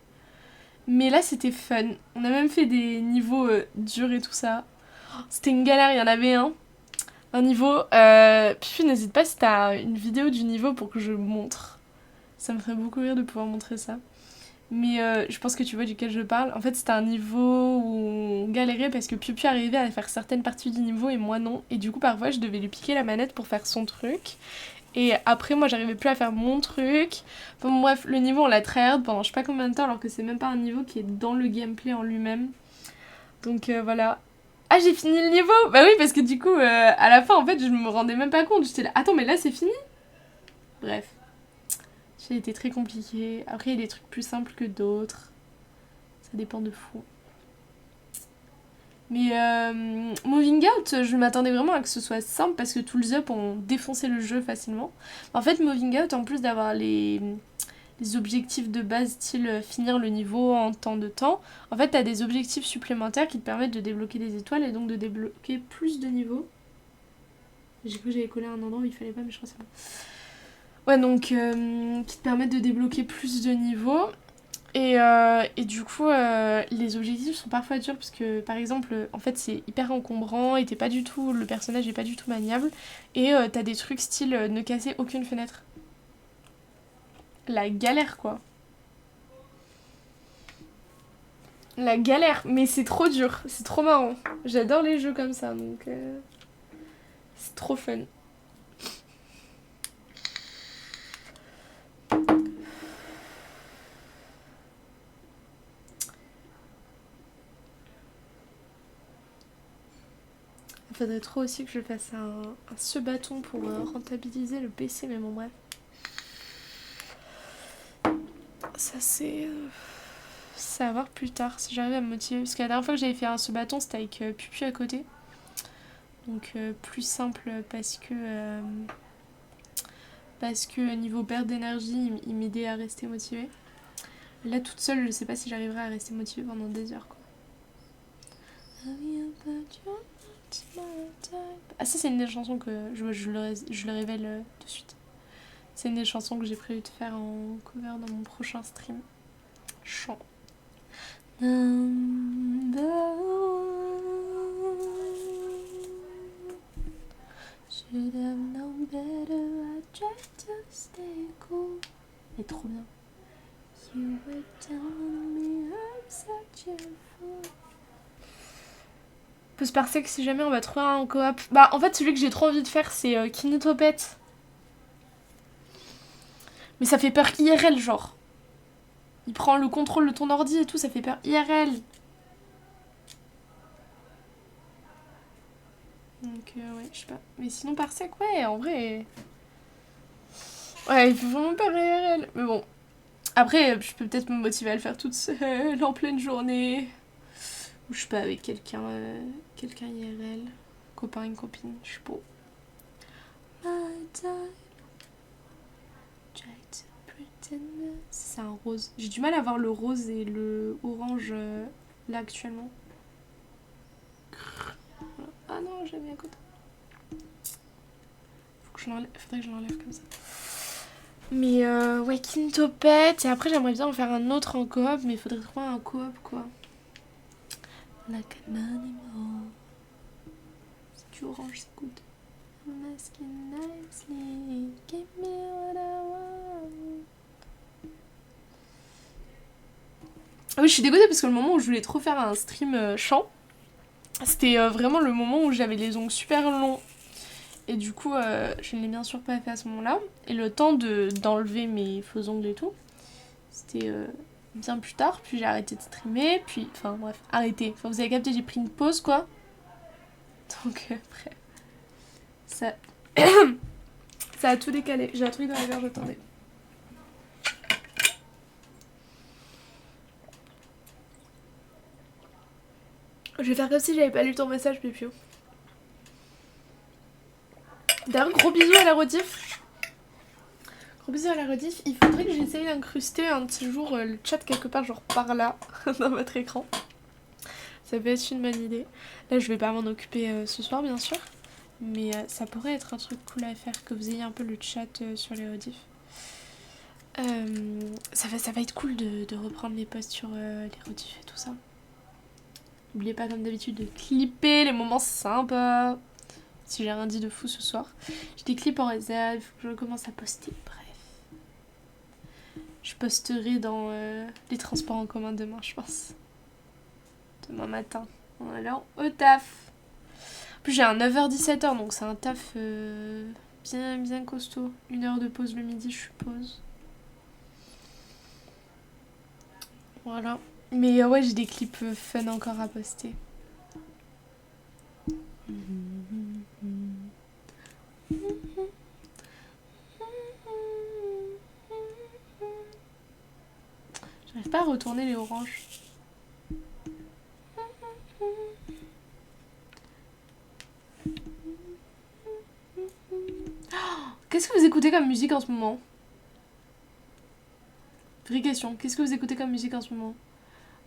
Mais là, c'était fun. On a même fait des niveaux durs et tout ça. C'était une galère, il y en avait un niveau. Puis n'hésite pas si t'as une vidéo du niveau pour que je montre. Ça me ferait beaucoup rire de pouvoir montrer ça. Mais je pense que tu vois duquel je parle. En fait, c'était un niveau où on galérait parce que Piu arrivait à faire certaines parties du niveau et moi non. Et du coup, parfois, je devais lui piquer la manette pour faire son truc. Et après, moi, j'arrivais plus à faire mon truc. Enfin, bon, bref, le niveau, on l'a tryhard pendant je sais pas combien de temps, alors que c'est même pas un niveau qui est dans le gameplay en lui-même. Donc voilà. Ah, j'ai fini le niveau! Bah oui, parce que du coup, à la fin, en fait, je me rendais même pas compte. J'étais là, attends, mais là, c'est fini? Bref. Ça a été très compliqué. Après, il y a des trucs plus simples que d'autres. Ça dépend de fou. Mais Moving Out, je m'attendais vraiment à que ce soit simple parce que Tools Up ont défoncé le jeu facilement. En fait, Moving Out, en plus d'avoir les objectifs de base, style finir le niveau en tant de temps, en fait, t'as des objectifs supplémentaires qui te permettent de débloquer des étoiles et donc de débloquer plus de niveaux. J'ai cru que j'avais collé un endroit où il fallait pas, mais je crois que c'est bon. Ouais, donc qui te permettent de débloquer plus de niveaux. Et du coup, les objectifs sont parfois durs parce que, par exemple, en fait, c'est hyper encombrant et le personnage est pas du tout maniable. Et t'as des trucs style ne casser aucune fenêtre. La galère, quoi. La galère, mais c'est trop dur, c'est trop marrant. J'adore les jeux comme ça, donc c'est trop fun. Il faudrait trop aussi que je fasse un ce bâton pour rentabiliser le PC, mais bon bref. Ça c'est c'est à voir plus tard si j'arrive à me motiver. Parce que la dernière fois que j'avais fait ce bâton, c'était avec Pupu à côté. Donc plus simple parce que niveau perte d'énergie, il m'aidait à rester motivée. Là, toute seule, je sais pas si j'arriverai à rester motivée pendant des heures, quoi. Ah, ça, c'est une des chansons que je le révèle de suite. C'est une des chansons que j'ai prévu de faire en cover dans mon prochain stream. Chant. Number one. Should have known better, I tried to stay cool. Elle est trop bien. You were telling me I'm such a fool. On peut se passer que si jamais on va trouver un coop. Bah, en fait, celui que j'ai trop envie de faire, c'est Kinetopet. Mais ça fait peur IRL, genre. Il prend le contrôle de ton ordi et tout, ça fait peur IRL. Donc, ouais, je sais pas. Mais sinon, Parsec, ouais, en vrai. Ouais, il fait vraiment peur IRL. Mais bon. Après, je peux peut-être me motiver à le faire toute seule, en pleine journée. Ou je sais pas, avec quelqu'un IRL. Copain, une copine, je sais pas. C'est un rose. J'ai du mal à voir le rose et le orange là actuellement. Ah non, j'ai mis à côté. Faudrait que je l'enlève comme ça. Mais ouais, Quintopet. Et après, j'aimerais bien en faire un autre en coop, mais il faudrait trouver un coop, quoi. Like an animal. C'est du orange, c'est good. I'm asking nicely. Give me what I want. Ah oui, je suis dégoûtée parce que le moment où je voulais trop faire un stream chant, c'était vraiment le moment où j'avais les ongles super longs. Et du coup, je ne l'ai bien sûr pas fait à ce moment-là. Et le temps d'enlever mes faux ongles et tout, c'était bien plus tard. Puis j'ai arrêté de streamer. Puis, enfin bref, arrêté. Enfin, vous avez capté, j'ai pris une pause, quoi. Donc après, ça... ça a tout décalé. J'ai un truc dans la gorge, attendez. Je vais faire comme si j'avais pas lu ton message, Pépio. D'ailleurs, gros bisous à la rediff. Gros bisous à la rediff. Il faudrait que j'essaye d'incruster un petit jour le chat quelque part, genre par là, dans votre écran. Ça peut être une bonne idée. Là, je vais pas m'en occuper ce soir, bien sûr. Mais ça pourrait être un truc cool à faire, que vous ayez un peu le chat sur les rediffs. Ça va être cool de reprendre les posts sur les rediffs et tout ça. N'oubliez pas comme d'habitude de clipper les moments sympas. Si j'ai rien dit de fou ce soir. J'ai des clips en réserve, il faut que je commence à poster. Bref. Je posterai dans les transports en commun demain, je pense. Demain matin. Alors, au taf. En plus, j'ai un 9h-17h, donc c'est un taf bien costaud. 1 heure de pause le midi, je suppose. Voilà. Mais ouais, j'ai des clips fun encore à poster. J'arrive pas à retourner les oranges. Qu'est-ce que vous écoutez comme musique en ce moment? Vraie question, qu'est-ce que vous écoutez comme musique en ce moment?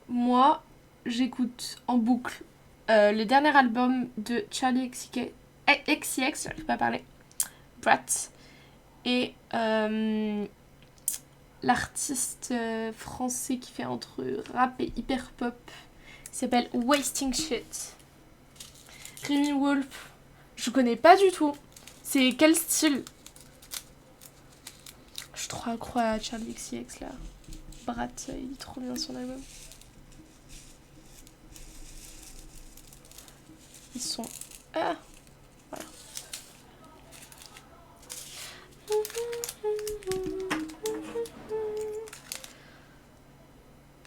Moi, j'écoute en boucle le dernier album de Charlie XCX, j'arrive pas à parler, Brat, et l'artiste français qui fait entre rap et hyper pop, qui s'appelle Wasting Shit. Remy Wolf, je connais pas du tout. C'est quel style? Je suis trop accro à Charlie XCX là. Brat, il est trop bien son album. Ils sont... Ah, voilà.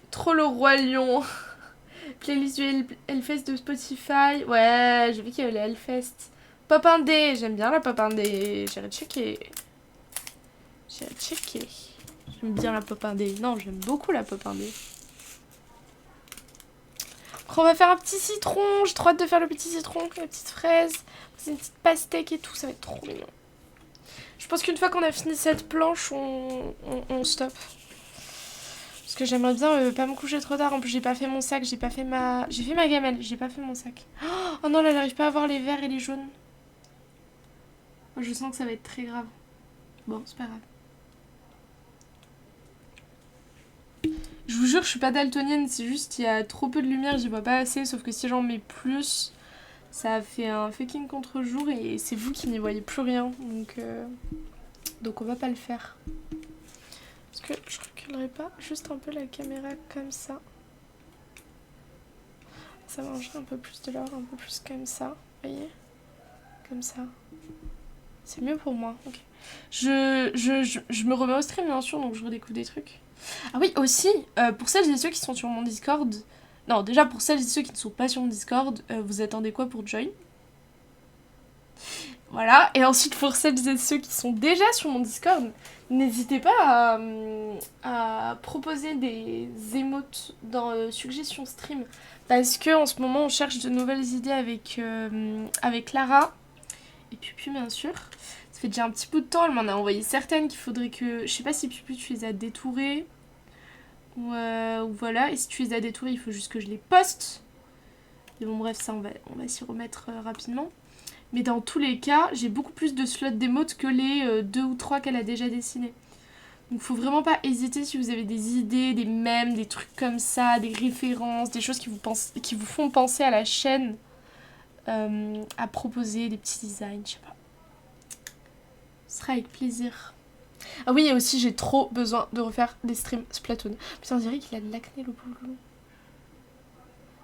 Trop le roi lion. Playlist du Hellfest de Spotify. Ouais, j'ai vu qu'il y avait le Hellfest. Pop indé, j'aime bien la pop indé. J'irai checker. J'aime bien la pop indé. Non, j'aime beaucoup la pop indé. On va faire un petit citron. J'ai trop hâte de faire le petit citron avec la petite fraise. C'est une petite pastèque et tout. Ça va être trop mignon. Je pense qu'une fois qu'on a fini cette planche, on stoppe. Parce que j'aimerais bien pas me coucher trop tard. En plus, j'ai pas fait mon sac. J'ai fait ma gamelle. J'ai pas fait mon sac. Oh non, là, elle arrive pas à voir les verts et les jaunes. Je sens que ça va être très grave. Bon, c'est pas grave. Je vous jure, je suis pas daltonienne, c'est juste il y a trop peu de lumière, j'y vois pas assez, sauf que si j'en mets plus, ça fait un fucking contre-jour et c'est vous qui n'y voyez plus rien, donc on va pas le faire. Parce que je reculerai pas juste un peu la caméra comme ça. Ça mangerait un peu plus de l'or, un peu plus comme ça, vous voyez? Comme ça. C'est mieux pour moi, ok. Je me remets au stream bien sûr, donc je redécouvre des trucs. Ah oui, aussi, pour celles et ceux qui sont sur mon Discord... Non, déjà, pour celles et ceux qui ne sont pas sur mon Discord, vous attendez quoi pour join? Voilà, et ensuite, pour celles et ceux qui sont déjà sur mon Discord, n'hésitez pas à proposer des émotes dans Suggestions Stream. Parce que en ce moment, on cherche de nouvelles idées avec Lara. Et Pupu, bien sûr. Ça fait déjà un petit bout de temps, elle m'en a envoyé certaines qu'il faudrait que... Je sais pas si Pupu, tu les as détourées. Ou voilà, et si tu les as détourées, il faut juste que je les poste. Et bon, bref, ça, on va s'y remettre rapidement. Mais dans tous les cas, j'ai beaucoup plus de slots d'émotes que les 2 ou 3 qu'elle a déjà dessinés. Donc faut vraiment pas hésiter si vous avez des idées, des mèmes, des trucs comme ça, des références, des choses qui vous font penser à la chaîne, à proposer, des petits designs, je sais pas. Ce sera avec plaisir. Ah oui, et aussi j'ai trop besoin de refaire des streams Splatoon. Putain, on dirait qu'il a de l'acné, le boulot.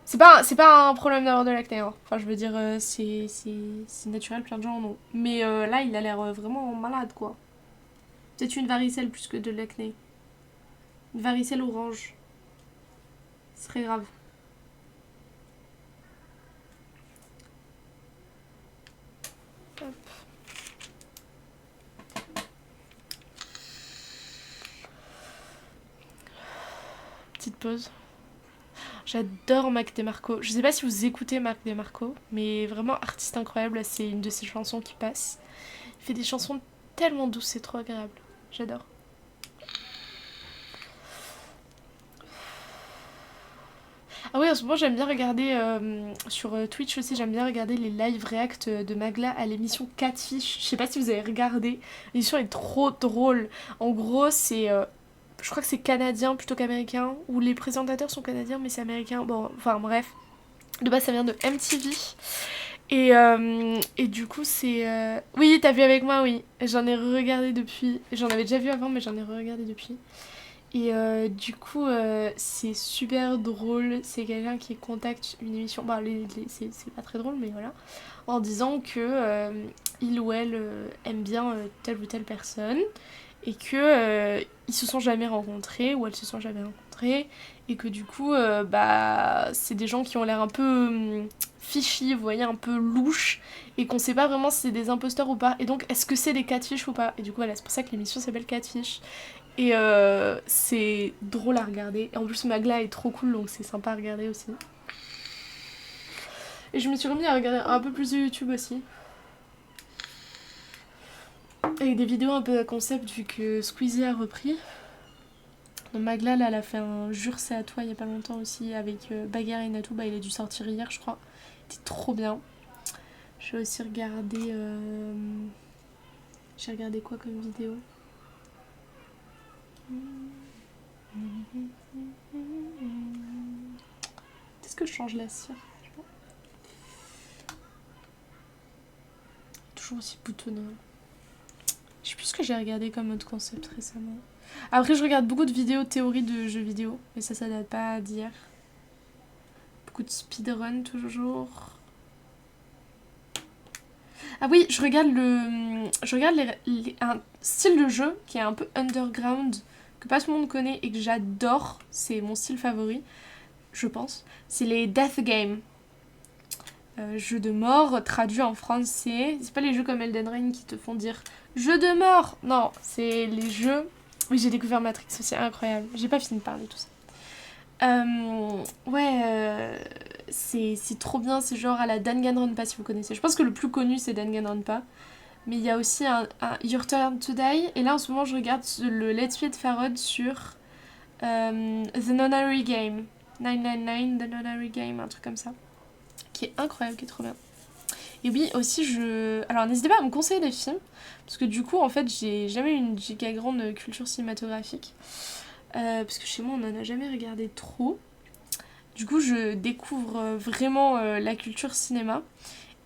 C'est pas un problème d'avoir de l'acné, hein. Enfin, je veux dire, c'est naturel, plein de gens en ont. Mais là, il a l'air vraiment malade, quoi. Peut-être une varicelle plus que de l'acné. Une varicelle orange. Ce serait grave. Hop. Petite pause. J'adore Mac DeMarco. Je sais pas si vous écoutez Mac DeMarco, mais vraiment artiste incroyable. C'est une de ses chansons qui passe. Il fait des chansons tellement douces, c'est trop agréable. J'adore. Ah oui, en ce moment j'aime bien regarder sur Twitch aussi, j'aime bien regarder les live react de Magla à l'émission Catfish. Je sais pas si vous avez regardé. L'émission est trop drôle. En gros, je crois que c'est canadien plutôt qu'américain, ou les présentateurs sont canadiens mais c'est américain. Bon, enfin bref. De base ça vient de MTV. Et du coup c'est... Oui, t'as vu avec moi, oui. J'en ai regardé depuis. J'en avais déjà vu avant mais j'en ai regardé depuis. Et du coup c'est super drôle. C'est quelqu'un qui contacte une émission... Bon, c'est pas très drôle mais voilà. En disant que il ou elle aime bien telle ou telle personne. Et que ils se sont jamais rencontrés ou elles se sont jamais rencontrées et que du coup c'est des gens qui ont l'air un peu fishy, vous voyez, un peu louches et qu'on sait pas vraiment si c'est des imposteurs ou pas et donc est-ce que c'est des catfish ou pas et du coup voilà, c'est pour ça que l'émission s'appelle Catfish et c'est drôle à regarder et en plus Magla est trop cool donc c'est sympa à regarder aussi et je me suis remis à regarder un peu plus de YouTube aussi. Avec des vidéos un peu à concept vu que Squeezie a repris. Donc Magla là, elle a fait un Jure c'est à toi il y a pas longtemps aussi avec Bagarre et Natou, il a dû sortir hier je crois. C'était trop bien. J'ai aussi regardé... J'ai regardé quoi comme vidéo? Est-ce que je change la cire? Toujours aussi boutonneux. Je sais plus ce que j'ai regardé comme autre concept récemment. Après, je regarde beaucoup de vidéos théorie de jeux vidéo, mais ça date pas d'hier. Beaucoup de speedrun toujours. Ah oui, je regarde un style de jeu qui est un peu underground, que pas tout le monde connaît et que j'adore. C'est mon style favori, je pense. C'est les Death Games. Jeux de mort traduit en français. C'est pas les jeux comme Elden Ring qui te font dire jeu de mort. Non, c'est les jeux. Oui, j'ai découvert Matrix aussi, incroyable. J'ai pas fini de parler de tout ça. c'est trop bien, c'est genre à la Danganronpa si vous connaissez. Je pense que le plus connu c'est Danganronpa. Mais il y a aussi un Your Turn to Die. Et là en ce moment je regarde le Let's Play de Farod sur The Nonary Game. 999 The Nonary Game, un truc comme ça. Qui est incroyable, qui est trop bien. Et oui, aussi, alors, n'hésitez pas à me conseiller des films, parce que du coup, en fait, j'ai jamais eu une giga grande culture cinématographique, parce que chez moi, on n'en a jamais regardé trop. Du coup, je découvre vraiment la culture cinéma.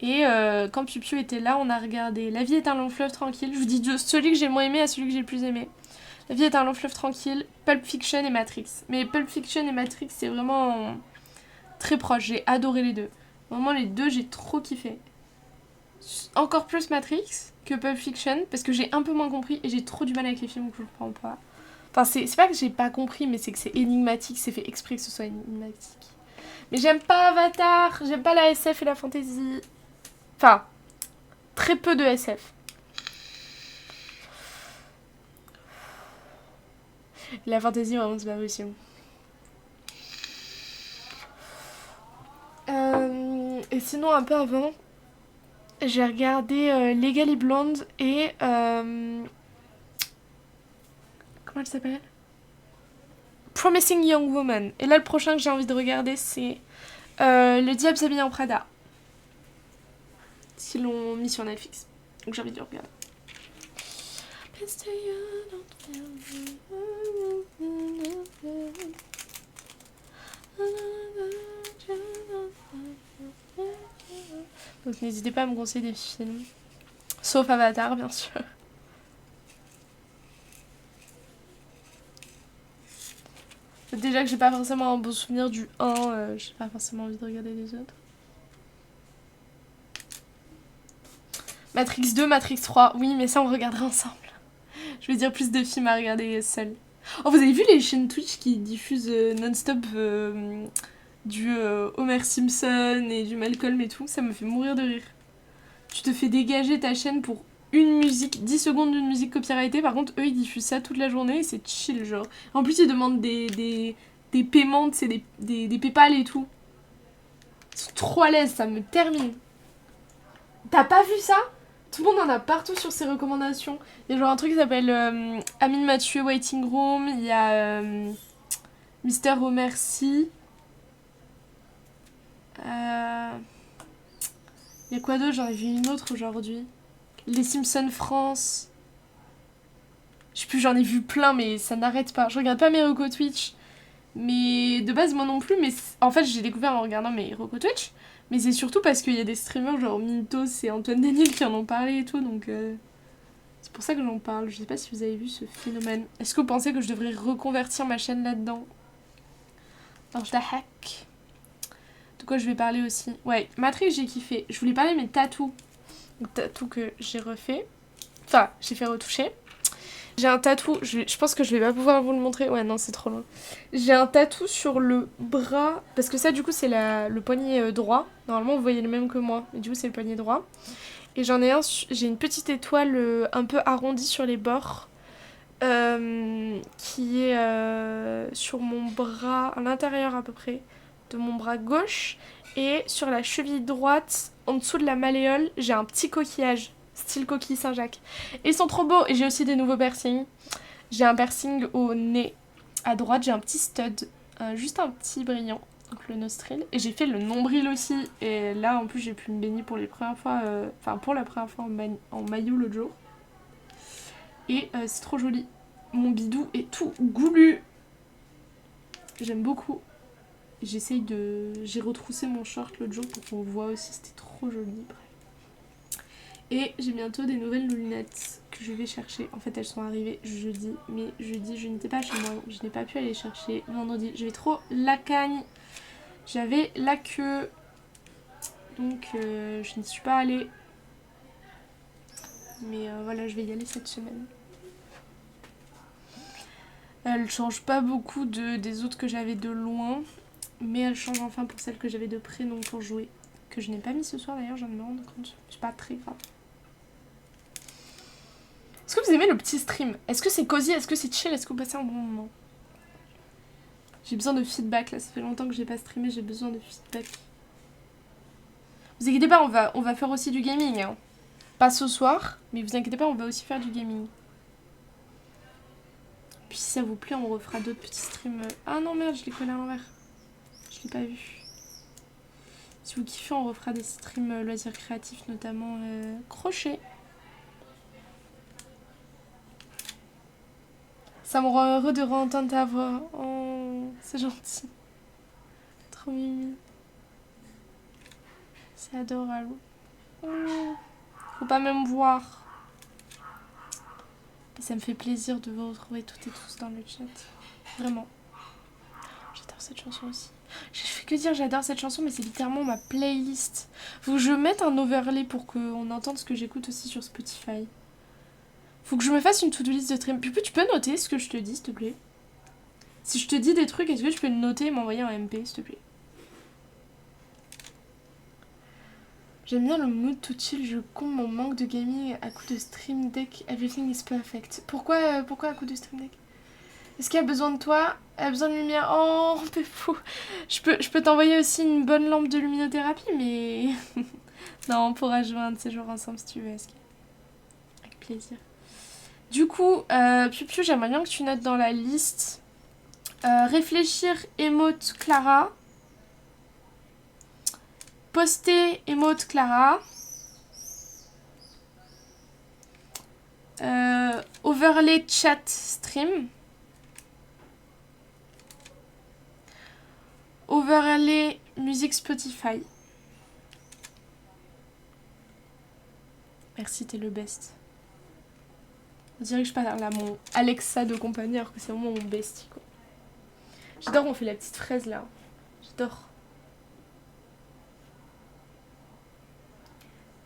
Et quand Piu était là, on a regardé La vie est un long fleuve tranquille. Je vous dis de celui que j'ai le moins aimé à celui que j'ai le plus aimé. La vie est un long fleuve tranquille, Pulp Fiction et Matrix. Mais Pulp Fiction et Matrix, c'est vraiment très proche. J'ai adoré les deux. Vraiment, les deux, j'ai trop kiffé. Encore plus Matrix que Pulp Fiction, parce que j'ai un peu moins compris et j'ai trop du mal avec les films que je comprends pas. Enfin, c'est pas que j'ai pas compris, mais c'est que c'est énigmatique, c'est fait exprès que ce soit énigmatique. Mais j'aime pas Avatar, j'aime pas la SF et la fantasy. Enfin, très peu de SF. La fantasy, vraiment, c'est pas possible. Et sinon, un peu avant, j'ai regardé Legally Blonde et... comment elle s'appelle ? Promising Young Woman. Et là, le prochain que j'ai envie de regarder, c'est Le Diable s'habille en Prada. Ils l'ont mis sur Netflix. Donc j'ai envie de le regarder. Donc n'hésitez pas à me conseiller des films. Sauf Avatar, bien sûr. Déjà que j'ai pas forcément un bon souvenir du 1, j'ai pas forcément envie de regarder les autres. Matrix 2, Matrix 3, oui, mais ça on regardera ensemble. Je vais dire plus de films à regarder seul. Oh, vous avez vu les chaînes Twitch qui diffusent non-stop du Homer Simpson et du Malcolm et tout? Ça me fait mourir de rire. Tu te fais dégager ta chaîne pour une musique, 10 secondes d'une musique copyrightée. Par contre, eux, ils diffusent ça toute la journée et c'est chill, genre. En plus, ils demandent des paiements, c'est des PayPal et tout. Ils sont trop à l'aise, ça me termine. T'as pas vu ça? Tout le monde en a partout sur ses recommandations. Il y a genre un truc qui s'appelle Amine Mathieu Waiting Room. Il y a Mister Homer C. Il y a quoi d'autre? J'en ai vu une autre aujourd'hui. Les Simpsons France. Je sais plus, j'en ai vu plein, mais ça n'arrête pas. Je regarde pas mes recos Twitch. Mais de base, moi non plus. Mais en fait, j'ai découvert en regardant mes recos Twitch. Mais c'est surtout parce qu'il y a des streamers genre Mintos et Antoine Daniel qui en ont parlé et tout. Donc c'est pour ça que j'en parle. Je sais pas si vous avez vu ce phénomène. Est-ce que vous pensez que je devrais reconvertir ma chaîne là-dedans? Alors je la hack. De quoi je vais parler aussi? Ouais, Matrix, j'ai kiffé. Je voulais parler de mes tatous. Tatous que j'ai refait. Enfin, j'ai fait retoucher. J'ai un tatou, je pense que je vais pas pouvoir vous le montrer. Ouais, non, c'est trop loin. J'ai un tatou sur le bras. Parce que ça, du coup, c'est le poignet droit. Normalement, vous voyez le même que moi. Mais du coup, c'est le poignet droit. Et j'en ai un, j'ai une petite étoile un peu arrondie sur les bords. Qui est sur mon bras, à l'intérieur à peu près de mon bras gauche. Et sur la cheville droite, en dessous de la malléole, j'ai un petit coquillage. Style coquille Saint-Jacques. Et ils sont trop beaux. Et j'ai aussi des nouveaux piercings. J'ai un piercing au nez. À droite, j'ai un petit stud. Juste un petit brillant. Donc le nostril. Et j'ai fait le nombril aussi. Et là, en plus, j'ai pu me baigner pour les premières fois. Enfin, pour la première fois en maillot l'autre jour. Et c'est trop joli. Mon bidou est tout goulu. J'aime beaucoup. J'ai retroussé mon short l'autre jour pour qu'on voit aussi. C'était trop joli. Bref. Et j'ai bientôt des nouvelles lunettes que je vais chercher. En fait, elles sont arrivées jeudi. Mais jeudi, je n'étais pas chez moi. Je n'ai pas pu aller chercher vendredi. J'avais trop la cagne. J'avais la queue. Donc, je n'y suis pas allée. Mais voilà, je vais y aller cette semaine. Elle change pas beaucoup des autres que j'avais de loin. Mais elle change enfin pour celles que j'avais de près, donc pour jouer. Que je n'ai pas mis ce soir d'ailleurs, je viens de me rendre compte. C'est pas très grave. Est-ce que vous aimez le petit stream? Est-ce que c'est cosy? Est-ce que c'est chill? Est-ce que vous passez un bon moment? J'ai besoin de feedback là, ça fait longtemps que j'ai pas streamé, j'ai besoin de feedback. Vous inquiétez pas, on va faire aussi du gaming. Hein. Pas ce soir, mais vous inquiétez pas, on va aussi faire du gaming. Puis si ça vous plaît, on refera d'autres petits streams. Ah non merde, je l'ai collé à l'envers. Je l'ai pas vu. Si vous kiffez, on refera des streams loisirs créatifs, notamment crochet. Ça me rend heureux de réentendre ta voix. Oh, c'est gentil. Trop mimi. C'est adorable. Oh, faut pas même voir. Ça me fait plaisir de vous retrouver toutes et tous dans le chat. Vraiment. J'adore cette chanson aussi. Je fais que dire j'adore cette chanson, mais c'est littéralement ma playlist. Faut que je mette un overlay pour qu'on entende ce que j'écoute aussi sur Spotify. Faut que je me fasse une to-do list de stream. Puis tu peux noter ce que je te dis, s'il te plaît. Si je te dis des trucs, est-ce que tu peux le noter et m'envoyer en MP, s'il te plaît? J'aime bien le mood tout chill, je comble mon manque de gaming à coup de stream deck, everything is perfect. Pourquoi à coup de stream deck? Est-ce qu'il y a besoin de toi? Elle a besoin de lumière? Oh, t'es fou. Je peux t'envoyer aussi une bonne lampe de luminothérapie, mais... non, on pourra jouer un de ces jours ensemble si tu veux, Eski. Avec plaisir. Du coup, Piu, j'aimerais bien que tu notes dans la liste... réfléchir, emote, Clara. Poster, emote, Clara. Overlay, chat, stream. Overlay, musique Spotify. Merci, t'es le best. On dirait que je parle à mon Alexa de compagnie alors que c'est vraiment mon bestie, quoi. J'adore, on fait la petite fraise là. J'adore.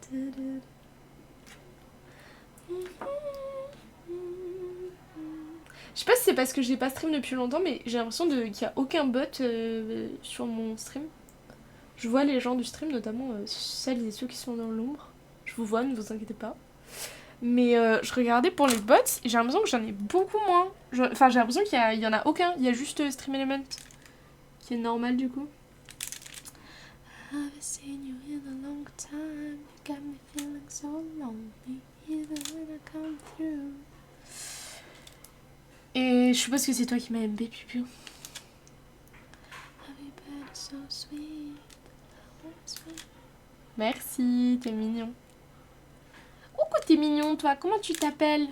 Je sais pas si c'est parce que j'ai pas stream depuis longtemps, mais j'ai l'impression qu'il n'y a aucun bot sur mon stream. Je vois les gens du stream, notamment celles et ceux qui sont dans l'ombre. Je vous vois, ne vous inquiétez pas. Mais je regardais pour les bots et j'ai l'impression que j'en ai beaucoup moins. Enfin, j'ai l'impression qu'il y en a aucun. Il y a juste Stream Element qui est normal du coup. Et je suppose que c'est toi qui m'as MB, Piu. Merci, t'es mignon. Oh, t'es mignon, toi. Comment tu t'appelles?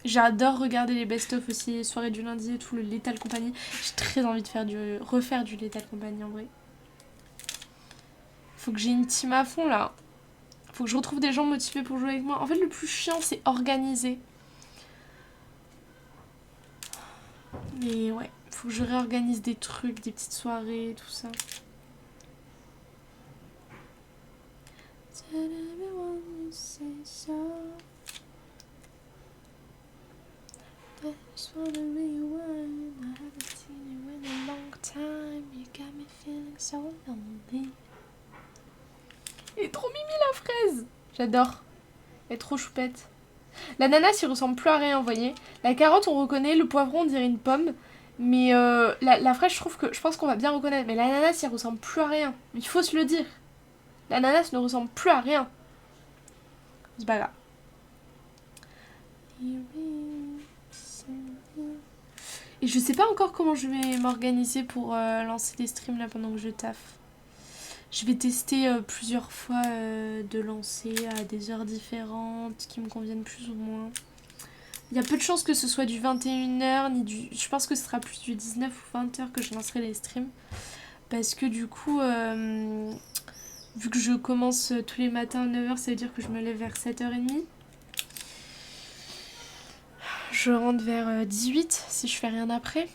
J'adore regarder les best-of aussi, les soirées du lundi et tout, le Lethal Company. J'ai très envie de refaire du Lethal Company en vrai. Faut que j'ai une team à fond là. Faut que je retrouve des gens motivés pour jouer avec moi. En fait, le plus chiant, c'est organiser. Mais ouais, faut que je réorganise des trucs, des petites soirées, tout ça. Elle est trop mimi la fraise. J'adore. Elle est trop choupette. L'ananas, il ressemble plus à rien, vous voyez. La carotte, on reconnaît. Le poivron, on dirait une pomme. Mais la fraise, je pense qu'on va bien reconnaître. Mais l'ananas, il ressemble plus à rien. Il faut se le dire. L'ananas ne ressemble plus à rien. C'est pas grave. Et je sais pas encore comment je vais m'organiser pour lancer des streams là pendant que je taffe. Je vais tester plusieurs fois de lancer à des heures différentes qui me conviennent plus ou moins. Il y a peu de chances que ce soit du 21h ni du... Je pense que ce sera plus du 19 ou 20h que je lancerai les streams. Parce que du coup, vu que je commence tous les matins à 9h, ça veut dire que je me lève vers 7h30. Je rentre vers 18 si je fais rien après.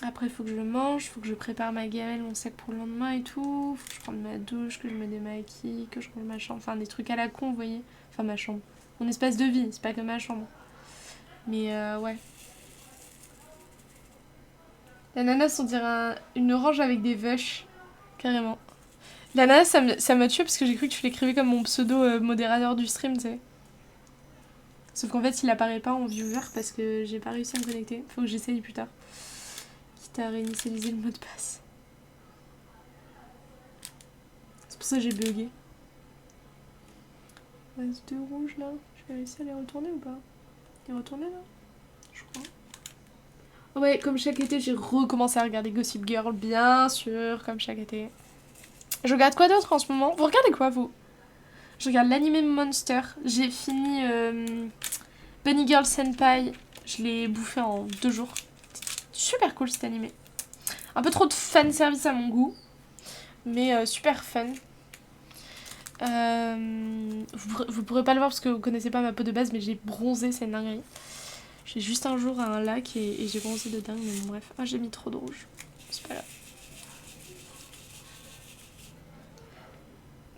Après, il faut que je mange, il faut que je prépare ma gamelle, mon sac pour le lendemain et tout. Il faut que je prenne ma douche, que je me démaquille, que je range ma chambre. Enfin, des trucs à la con, vous voyez. Enfin, ma chambre. Mon espace de vie, c'est pas que ma chambre. Mais ouais. L'ananas, on dirait une orange avec des vaches. Carrément. L'ananas, ça m'a tué parce que j'ai cru que tu l'écrivais comme mon pseudo modérateur du stream, tu sais. Sauf qu'en fait, il apparaît pas en viewer parce que j'ai pas réussi à me connecter. Faut que j'essaye plus tard. Quitte à réinitialiser le mot de passe. C'est pour ça que j'ai bugué. Il me reste 2 rouges là. Je vais réussir à les retourner ou pas? Les retourner là? Je crois. Ouais, comme chaque été, j'ai recommencé à regarder Gossip Girl, bien sûr, comme chaque été. Je regarde quoi d'autre en ce moment? Vous regardez quoi, vous? Je regarde l'anime Monster. J'ai fini Bunny Girl Senpai. Je l'ai bouffé en 2 jours. Super cool cet animé. Un peu trop de fan service à mon goût. Mais super fun. Vous pourrez pas le voir parce que vous connaissez pas ma peau de base, mais j'ai bronzé, c'est une dinguerie. J'ai juste un jour à un lac et j'ai bronzé de dingue, mais bon, bref. Ah, j'ai mis trop de rouge. C'est pas grave.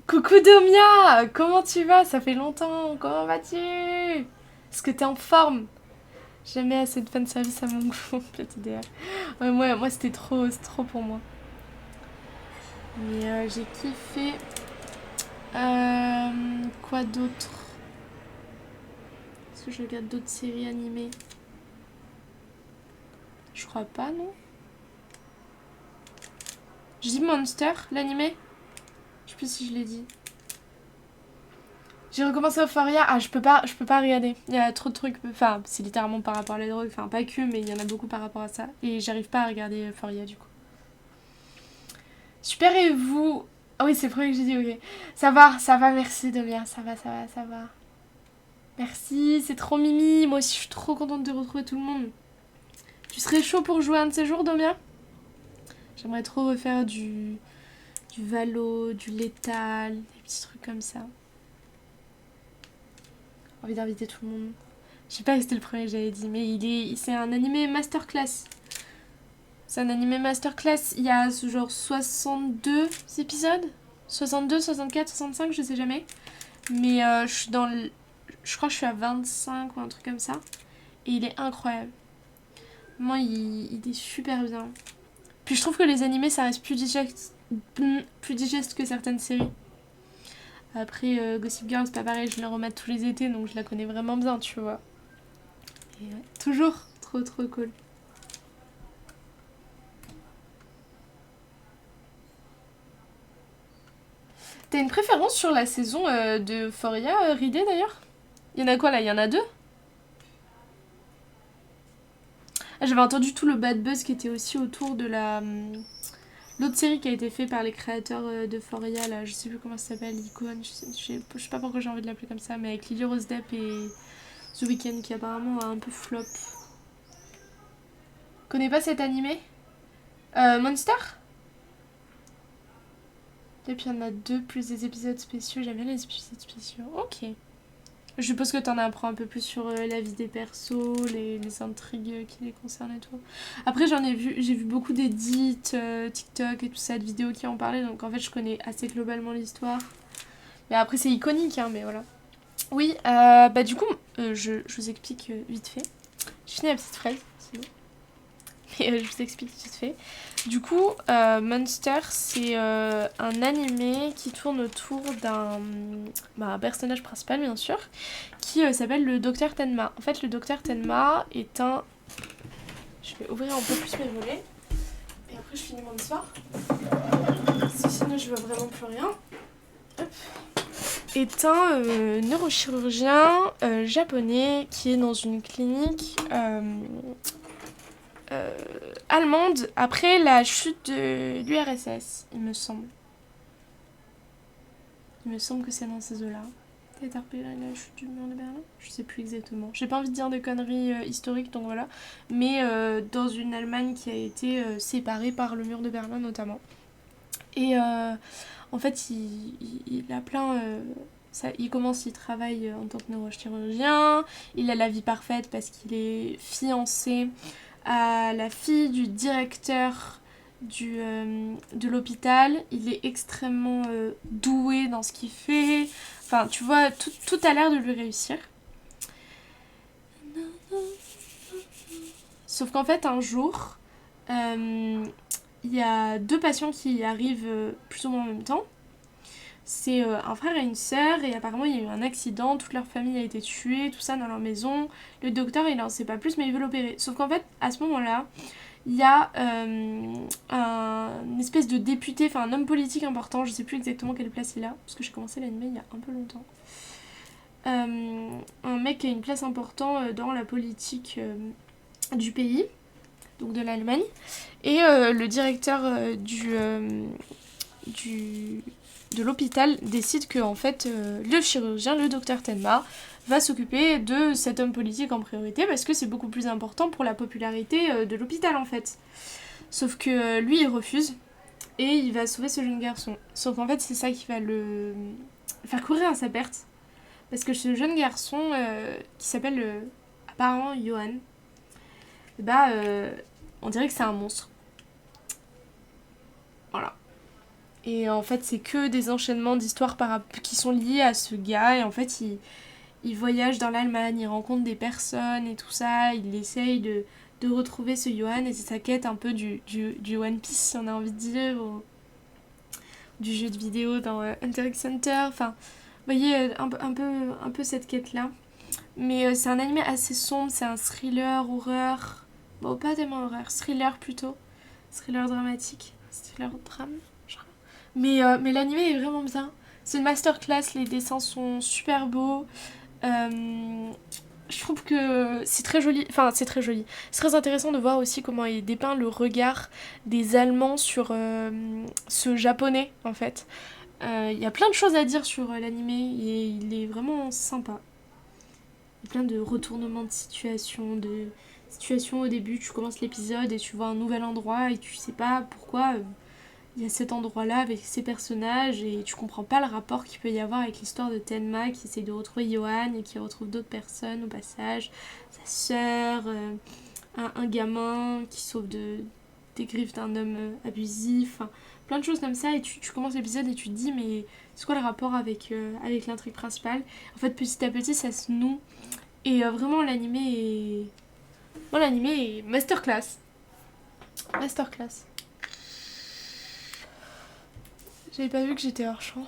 Coucou Domia, comment tu vas? Ça fait longtemps, comment vas-tu? Est-ce que t'es en forme? Jamais assez de fanservice à mon goût, peut-être idéal. Ouais, moi c'était trop pour moi. Mais j'ai kiffé. Quoi d'autre? Est-ce que je regarde d'autres séries animées? Je crois pas, non? Je dis Monster, l'animé? Je sais plus si je l'ai dit. J'ai recommencé Euphoria. Ah, je peux pas regarder. Il y a trop de trucs. Enfin, c'est littéralement par rapport à la drogue. Enfin, pas que, mais il y en a beaucoup par rapport à ça. Et j'arrive pas à regarder Euphoria du coup. Super, et vous? Ah oui, c'est le premier que j'ai dit, ok. Ça va, merci Domia. Ça va. Merci, c'est trop mimi. Moi aussi, je suis trop contente de retrouver tout le monde. Tu serais chaud pour jouer un de ces jours, Domia? J'aimerais trop refaire du Valo, du Lethal, des petits trucs comme ça. J'ai envie d'inviter tout le monde. Je sais pas si c'était le premier que j'avais dit, mais c'est un animé masterclass. C'est un animé masterclass. Il y a ce genre 62 épisodes. 62, 64, 65, je sais jamais. Mais je suis dans le... Je crois que je suis à 25 ou un truc comme ça. Et il est incroyable. Moi, il est super bien. Puis je trouve que les animés, ça reste plus digeste que certaines séries. Après, Gossip Girl, c'est pas pareil, je le remets tous les étés, donc je la connais vraiment bien, tu vois. Et ouais, toujours trop cool. T'as une préférence sur la saison de Euphoria, Ridley d'ailleurs? Il y en a quoi là? Il y en a 2? Ah, j'avais entendu tout le bad buzz qui était aussi autour de l'autre série qui a été faite par les créateurs d'Euphoria, là, je sais plus comment ça s'appelle, Icône, je sais pas pourquoi j'ai envie de l'appeler comme ça, mais avec Lily Rose Depp et The Weeknd qui apparemment a un peu flop. Connais pas cet animé? Monster? Et puis il y en a 2 plus des épisodes spéciaux, j'aime bien les épisodes spéciaux. Ok. Je suppose que t'en apprends un peu plus sur la vie des persos, les intrigues qui les concernent et tout. Après j'ai vu beaucoup d'édits, TikTok et tout ça, de vidéos qui en parlaient, donc en fait je connais assez globalement l'histoire. Mais après c'est iconique, hein, mais voilà. Oui, bah du coup, je vous explique vite fait. Je finis la petite phrase, sinon. Mais je vous explique vite fait. Du coup, Monster, c'est un animé qui tourne autour d'un personnage principal, bien sûr, qui s'appelle le Docteur Tenma. En fait, le Docteur Tenma est un... Je vais ouvrir un peu plus mes volets. Et après, je finis mon histoire. Sinon, je vois vraiment plus rien. Hop. Est un neurochirurgien japonais qui est dans une clinique... allemande après la chute de l'URSS, il me semble. Il me semble que c'est dans ces eaux-là. Peut-être après la chute du mur de Berlin? Je sais plus exactement. J'ai pas envie de dire des conneries historiques, donc voilà. Mais dans une Allemagne qui a été séparée par le mur de Berlin notamment. Et en fait, il a plein... il travaille en tant que neurochirurgien. Il a la vie parfaite parce qu'il est fiancé à la fille du directeur de l'hôpital. Il est extrêmement doué dans ce qu'il fait. Enfin, tu vois, tout a l'air de lui réussir. Sauf qu'en fait, un jour, il y a 2 patients qui arrivent plus ou moins en même temps. C'est un frère et une sœur, et apparemment il y a eu un accident, toute leur famille a été tuée, tout ça dans leur maison. Le docteur il en sait pas plus, mais il veut l'opérer. Sauf qu'en fait, à ce moment-là, il y a une espèce de député, enfin un homme politique important, je sais plus exactement quelle place il a, parce que j'ai commencé l'anime il y a un peu longtemps. un mec qui a une place importante dans la politique du pays, donc de l'Allemagne, et le directeur de l'hôpital décide que en fait le chirurgien, le docteur Tenma, va s'occuper de cet homme politique en priorité parce que c'est beaucoup plus important pour la popularité de l'hôpital en fait. Sauf que lui il refuse et il va sauver ce jeune garçon. Sauf qu'en fait c'est ça qui va le faire courir à sa perte. Parce que ce jeune garçon qui s'appelle apparemment Johan, bah on dirait que c'est un monstre. Voilà. Et en fait, c'est que des enchaînements d'histoires qui sont liés à ce gars. Et en fait, il voyage dans l'Allemagne, il rencontre des personnes et tout ça. Il essaye de retrouver ce Johan. Et c'est sa quête un peu du One Piece, si on a envie de dire. Du jeu de vidéo dans Hunter x Hunter. Enfin, vous voyez, un peu cette quête-là. Mais c'est un anime assez sombre. C'est un thriller, horreur. Bon, pas tellement horreur. Thriller plutôt. Thriller dramatique. Thriller drame. Mais l'animé est vraiment bien. C'est une masterclass, les dessins sont super beaux. Je trouve que c'est très joli. Enfin, c'est très joli. C'est très intéressant de voir aussi comment il dépeint le regard des Allemands sur ce japonais, en fait. Il y a plein de choses à dire sur l'animé et il est vraiment sympa. Il y a plein de retournements de situation, au début. Tu commences l'épisode et tu vois un nouvel endroit et tu sais pas pourquoi. Il y a cet endroit-là avec ces personnages et tu comprends pas le rapport qu'il peut y avoir avec l'histoire de Tenma qui essaye de retrouver Johan et qui retrouve d'autres personnes au passage, sa sœur, un gamin qui sauve des griffes d'un homme abusif, enfin, plein de choses comme ça et tu commences l'épisode et tu te dis mais c'est quoi le rapport avec l'intrigue principale. En fait petit à petit ça se noue et vraiment l'animé est masterclass. Masterclass. J'avais pas vu que j'étais hors champ.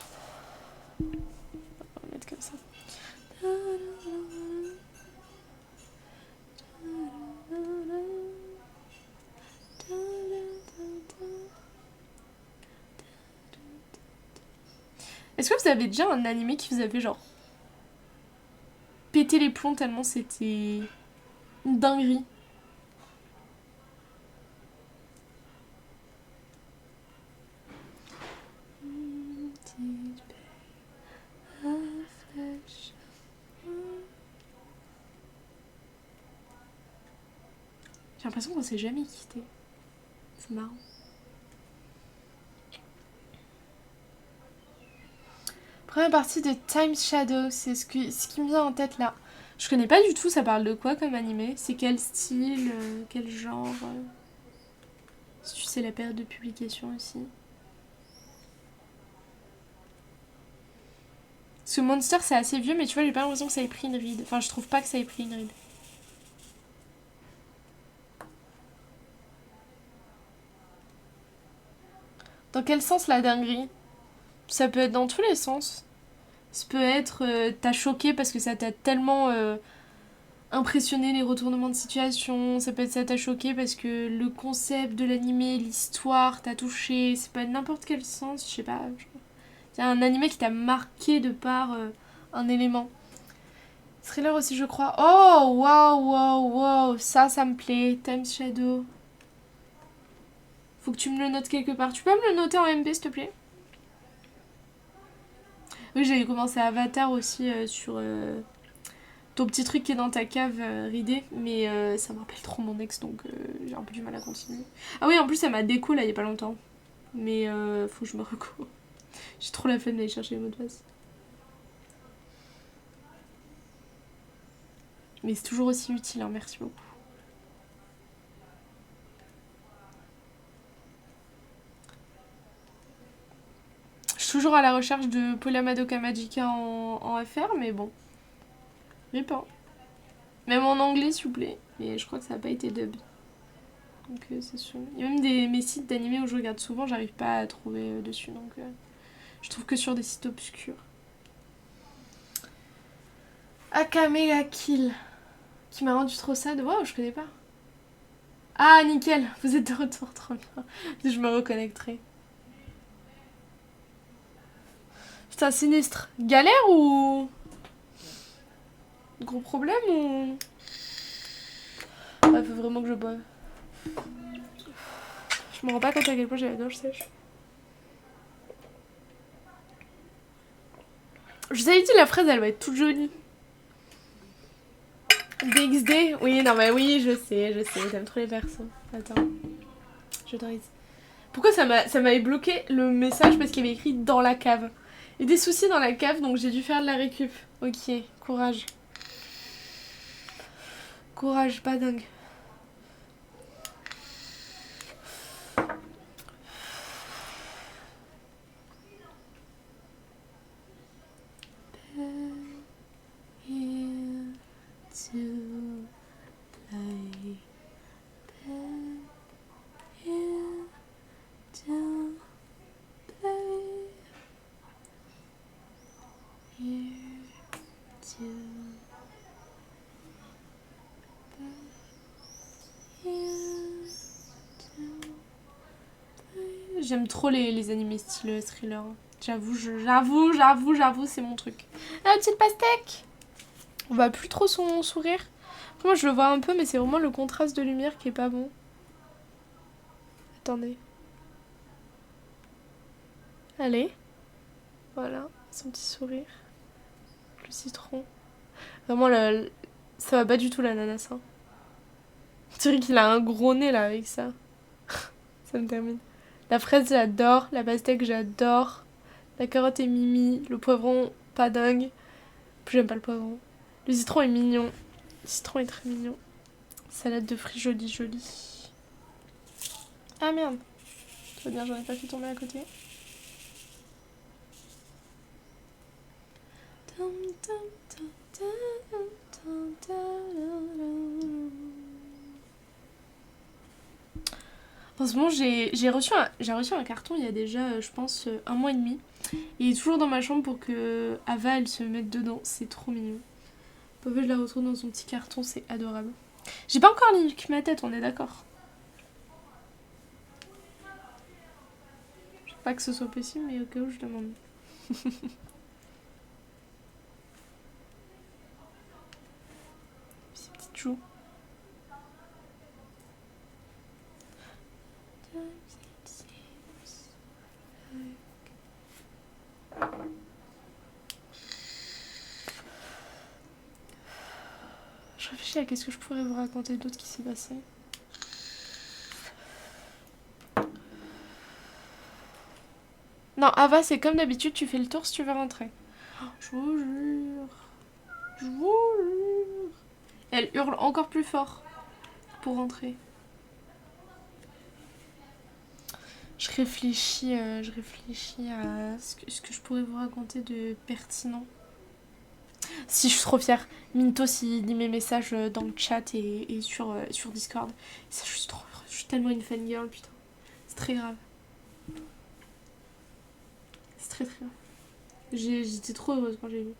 On va mettre comme ça. Est-ce que vous avez déjà un animé qui vous a fait genre péter les plombs tellement c'était une dinguerie? J'ai l'impression qu'on s'est jamais quitté. C'est marrant. Première partie de Time Shadow, c'est ce qui me vient en tête là. Je connais pas du tout, ça parle de quoi comme animé? C'est quel style, quel genre Si tu sais la période de publication aussi. Parce que Monster c'est assez vieux, mais tu vois, j'ai pas l'impression que ça ait pris une ride. Enfin, je trouve pas que ça ait pris une ride. Dans quel sens la dinguerie? Ça peut être dans tous les sens. Ça peut être t'as choqué parce que ça t'a tellement impressionné les retournements de situation. Ça peut être ça t'a choqué parce que le concept de l'animé, l'histoire t'a touché. C'est pas n'importe quel sens, je sais pas. C'est un animé qui t'a marqué de par un élément. Thriller aussi, je crois. Oh, waouh. Ça me plaît. Time Shadow. Faut que tu me le notes quelque part. Tu peux me le noter en MP, s'il te plaît? Oui, j'avais commencé Avatar aussi sur ton petit truc qui est dans ta cave ridée. Mais ça me rappelle trop mon ex, donc j'ai un peu du mal à continuer. Ah oui, en plus, ça m'a déco là, il y a pas longtemps. Mais faut que je me recours. J'ai trop la flemme d'aller chercher les mots de passe. Mais c'est toujours aussi utile, hein, merci beaucoup. Je suis toujours à la recherche de Paula Madoka Magica en FR, mais bon. Mais pas. Même en anglais, s'il vous plaît. Mais je crois que ça n'a pas été dub. Donc c'est sûr. Il y a même mes sites d'animés où je regarde souvent, j'arrive pas à trouver dessus. Donc je trouve que sur des sites obscurs. Akame ga Kill. Qui m'a rendu trop sad. Waouh, je connais pas. Ah, nickel. Vous êtes de retour, trop bien. Je me reconnecterai. Putain, sinistre. Galère ou... Gros problème ou... Ouais, faut vraiment que je boive. Je me rends pas compte à quel point j'ai la gorge sèche. Je vous avais dit, la fraise, elle va être toute jolie. DXD. Oui, non, mais oui, je sais. J'aime trop les persos. Attends. J'autorise. Pourquoi ça m'avait bloqué le message parce qu'il y avait écrit dans la cave. Il y a des soucis dans la cave, donc j'ai dû faire de la récup. Ok, courage. Courage, pas dingue. J'aime trop les animés style thriller. J'avoue, c'est mon truc. La petite pastèque. On voit plus trop son sourire. Moi, je le vois un peu, mais c'est vraiment le contraste de lumière qui est pas bon. Attendez. Allez. Voilà, son petit sourire. Le citron. Vraiment, ça va pas du tout l'ananas. Hein. C'est vrai qu'il a un gros nez là avec ça. Ça me termine. La fraise, j'adore. La pastèque, j'adore. La carotte est mimi. Le poivron, pas dingue. Plus j'aime pas le poivron. Le citron est mignon. Le citron est très mignon. Salade de fruits jolie. Ah merde. Tout va bien, j'en ai pas fait tomber à côté. En ce moment, j'ai reçu un carton il y a déjà, je pense, 1 mois et demi. Il est toujours dans ma chambre pour que Ava, elle se mette dedans. C'est trop mignon. Pauvre, je la retrouve dans son petit carton, c'est adorable. J'ai pas encore niqué ma tête, on est d'accord. Je sais pas que ce soit possible, mais au cas où, je demande. Ces petites joues. Je réfléchis à qu'est-ce que je pourrais vous raconter d'autre qui s'est passé. Non, Ava, c'est comme d'habitude, tu fais le tour si tu veux rentrer. Oh, je vous jure. Je vous jure. Elle hurle encore plus fort pour rentrer. Je réfléchis à ce que je pourrais vous raconter de pertinent. Si, je suis trop fière. Mintos, il lit mes messages dans le chat et sur Discord. Ça, je suis trop heureuse. Je suis tellement une fangirl, putain. C'est très grave. C'est très très grave. J'étais trop heureuse quand j'ai vu.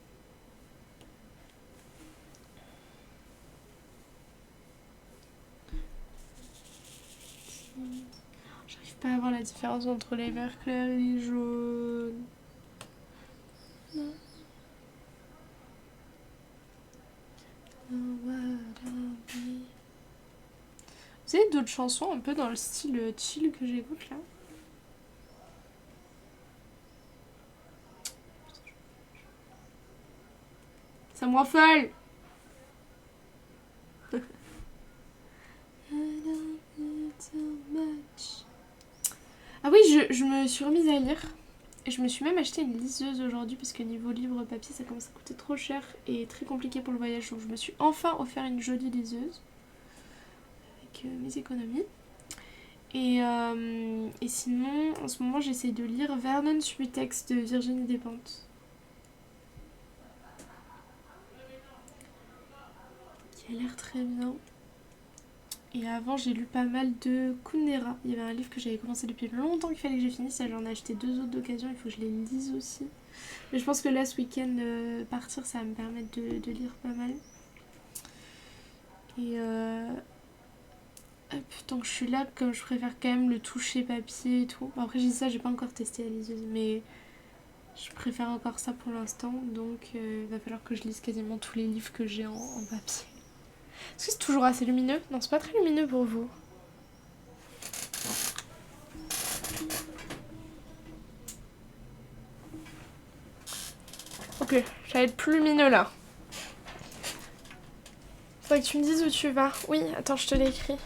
J'arrive pas à voir la différence entre les verts clairs et les jaunes. Vous avez d'autres chansons un peu dans le style chill que j'écoute là? Ça me rend folle! Ah oui, je me suis remise à lire. Et je me suis même acheté une liseuse aujourd'hui parce que niveau livre papier ça commence à coûter trop cher et très compliqué pour le voyage. Donc je me suis enfin offert une jolie liseuse avec mes économies. Et sinon, en ce moment, j'essaie de lire Vernon Subutex de Virginie Despentes. Qui a l'air très bien. Et avant, j'ai lu pas mal de Kundera. Il y avait un livre que j'avais commencé depuis longtemps qu'il fallait que j'ai finisse. J'en ai acheté 2 autres d'occasion. Il faut que je les lise aussi. Mais je pense que là, ce week-end, partir, ça va me permettre de lire pas mal. Et tant que je suis là, comme je préfère quand même le toucher papier et tout. Bon, après, j'ai dit ça, j'ai pas encore testé la liseuse. Mais Je préfère encore ça pour l'instant, donc il va falloir que je lise quasiment tous les livres que j'ai en papier. Est-ce que c'est toujours assez lumineux? Non, c'est pas très lumineux pour vous. Ok, ça va être plus lumineux là. Faudrait que tu me dises où tu vas. Oui, attends, je te l'ai écrit.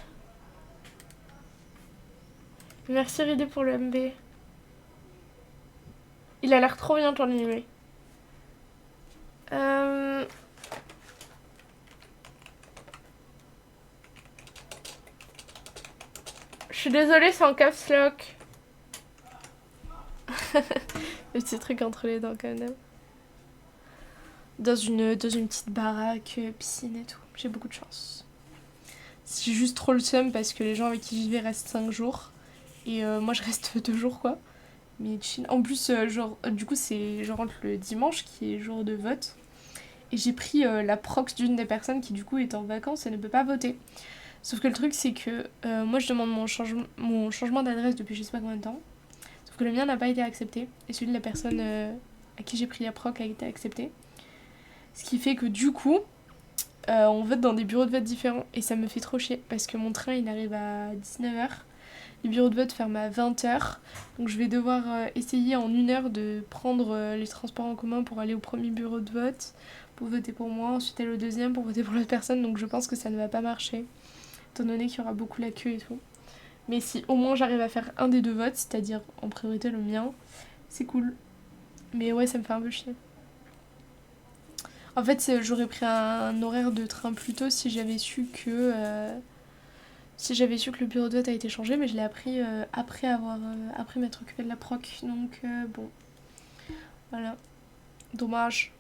Merci Ridé pour le MB. Il a l'air trop bien ton animé. Je suis désolée, c'est en caps lock. Le petit truc entre les dents quand même. Dans une petite baraque, piscine et tout. J'ai beaucoup de chance. C'est juste trop le seum parce que les gens avec qui j'y vais restent 5 jours. Et moi je reste 2 jours quoi. Mais chill. En plus, du coup, je rentre le dimanche qui est jour de vote. Et j'ai pris la prox d'une des personnes qui du coup est en vacances et ne peut pas voter. Sauf que le truc c'est que moi je demande mon changement d'adresse depuis je sais pas combien de temps. Sauf que le mien n'a pas été accepté. Et celui de la personne à qui j'ai pris la proc a été accepté. Ce qui fait que du coup, on vote dans des bureaux de vote différents. Et ça me fait trop chier parce que mon train il arrive à 19h. Les bureaux de vote ferment à 20h. Donc je vais devoir essayer en 1 heure de prendre les transports en commun pour aller au premier bureau de vote, pour voter pour moi, ensuite aller au deuxième pour voter pour l'autre personne. Donc je pense que ça ne va pas marcher, étant donné qu'il y aura beaucoup la queue et tout. Mais si au moins j'arrive à faire un des 2 votes, c'est-à-dire en priorité le mien, c'est cool. Mais ouais, ça me fait un peu chier. En fait, j'aurais pris un horaire de train plus tôt si j'avais su que... le bureau de vote a été changé, mais je l'ai appris après m'être occupée de la proc. Donc bon, voilà. Dommage.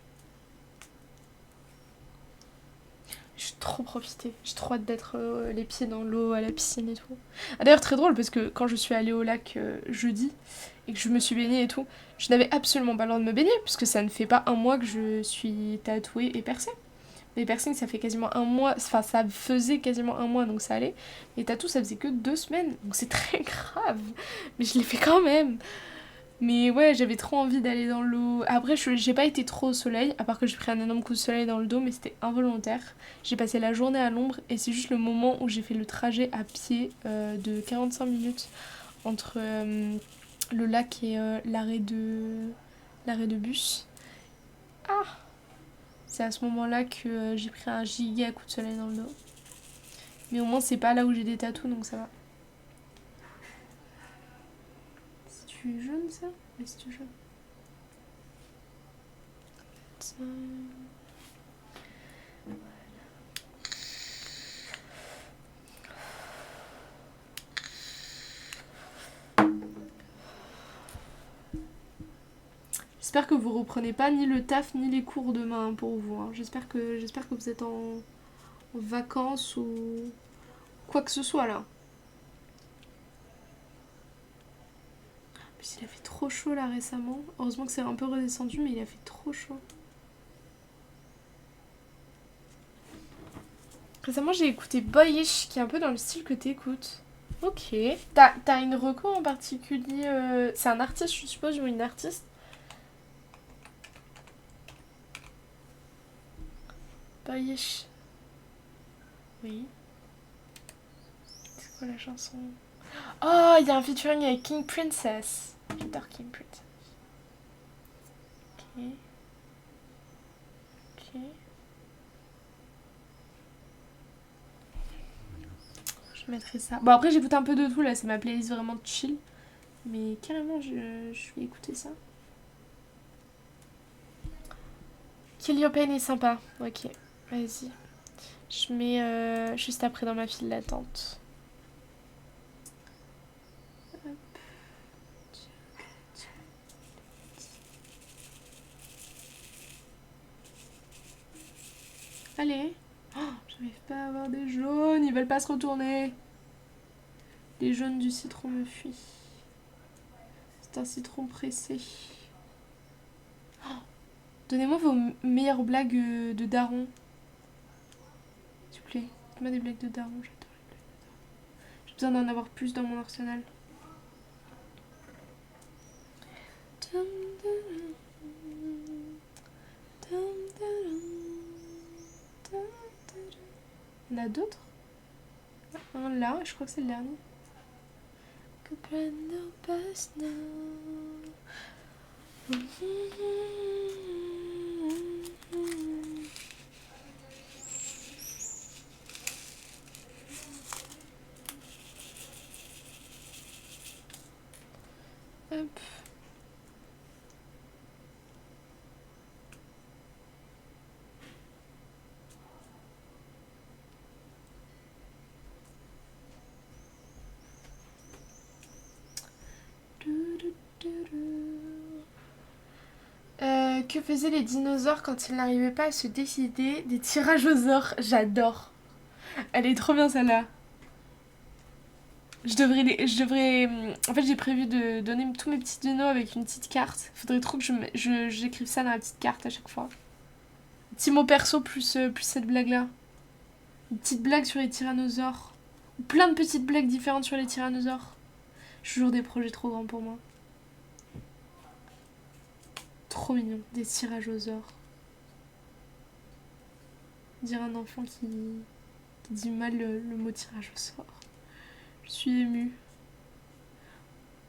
J'ai trop profité. J'ai trop hâte d'être les pieds dans l'eau, à la piscine et tout. Ah, d'ailleurs, très drôle parce que quand je suis allée au lac jeudi et que je me suis baignée et tout, je n'avais absolument pas le droit de me baigner puisque ça ne fait pas un mois que je suis tatouée et percée. Les piercings, ça fait quasiment un mois. Enfin, ça faisait quasiment un mois, donc ça allait. Les tatous, ça faisait que 2 semaines. Donc c'est très grave. Mais je l'ai fait quand même. Mais ouais, j'avais trop envie d'aller dans l'eau. Après, j'ai pas été trop au soleil, à part que j'ai pris un énorme coup de soleil dans le dos, mais c'était involontaire. J'ai passé la journée à l'ombre et c'est juste le moment où j'ai fait le trajet à pied de 45 minutes entre le lac et l'arrêt de bus. Ah! C'est à ce moment-là que j'ai pris un giga coup de soleil dans le dos. Mais au moins, c'est pas là où j'ai des tatous, donc ça va. Si tu es jaune, ça? Oui, si tu es jaune. J'espère que vous reprenez pas ni le taf ni les cours demain pour vous. Hein. J'espère que vous êtes en vacances ou quoi que ce soit là. Puis il a fait trop chaud là récemment. Heureusement que c'est un peu redescendu, mais il a fait trop chaud. Récemment, j'ai écouté Boyish, qui est un peu dans le style que t'écoutes. Ok. T'as une reco en particulier C'est un artiste, je suppose, ou une artiste? Boyish. Oui. C'est quoi la chanson? Oh, il y a un featuring avec King Princess. J'adore King Princess. Ok. Ok. Je mettrai ça. Bon, après, j'écoute un peu de tout là, c'est ma playlist vraiment chill. Mais carrément, je vais écouter ça. Kill Your Pain est sympa. Ok, vas-y. Je mets juste après dans ma file d'attente. Allez. Oh, j'arrive pas à avoir des jaunes, ils veulent pas se retourner. Les jaunes du citron me fuient. C'est un citron pressé. Oh, donnez-moi vos meilleures blagues de daron. S'il vous plaît, dites-moi des blagues de daron, j'adore les blagues. J'ai besoin d'en avoir plus dans mon arsenal. d'autres? Un là, je crois que c'est le dernier. Comprendo pas now. Hop. Que faisaient les dinosaures quand ils n'arrivaient pas à se décider? Des tirages aux ors. J'adore. Elle est trop bien celle-là. En fait, j'ai prévu de donner tous mes petits dinos avec une petite carte. Faudrait trop que j'écrive ça dans la petite carte à chaque fois. Petit mot perso plus cette blague-là. Une petite blague sur les tyrannosaures. Plein de petites blagues différentes sur les tyrannosaures. Toujours des projets trop grands pour moi. Trop mignon. Des tirages aux ors. Dire un enfant qui dit mal le mot tirage au sort. Je suis émue.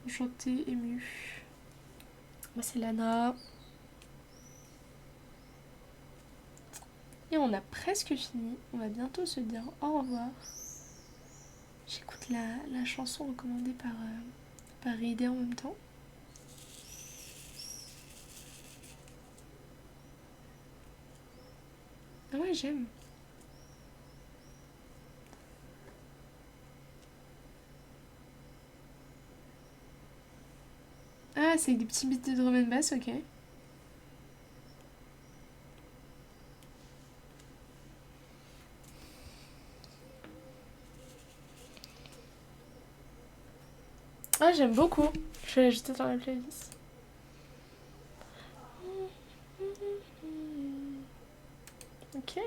Enchantée, émue. Moi, c'est Lana. Et on a presque fini. On va bientôt se dire au revoir. J'écoute la chanson recommandée par Rider en même temps. Ah ouais, j'aime. Ah, c'est des petits beats de drum and bass, ok. Ah, j'aime beaucoup. Je vais l'ajouter dans la playlist. Ok.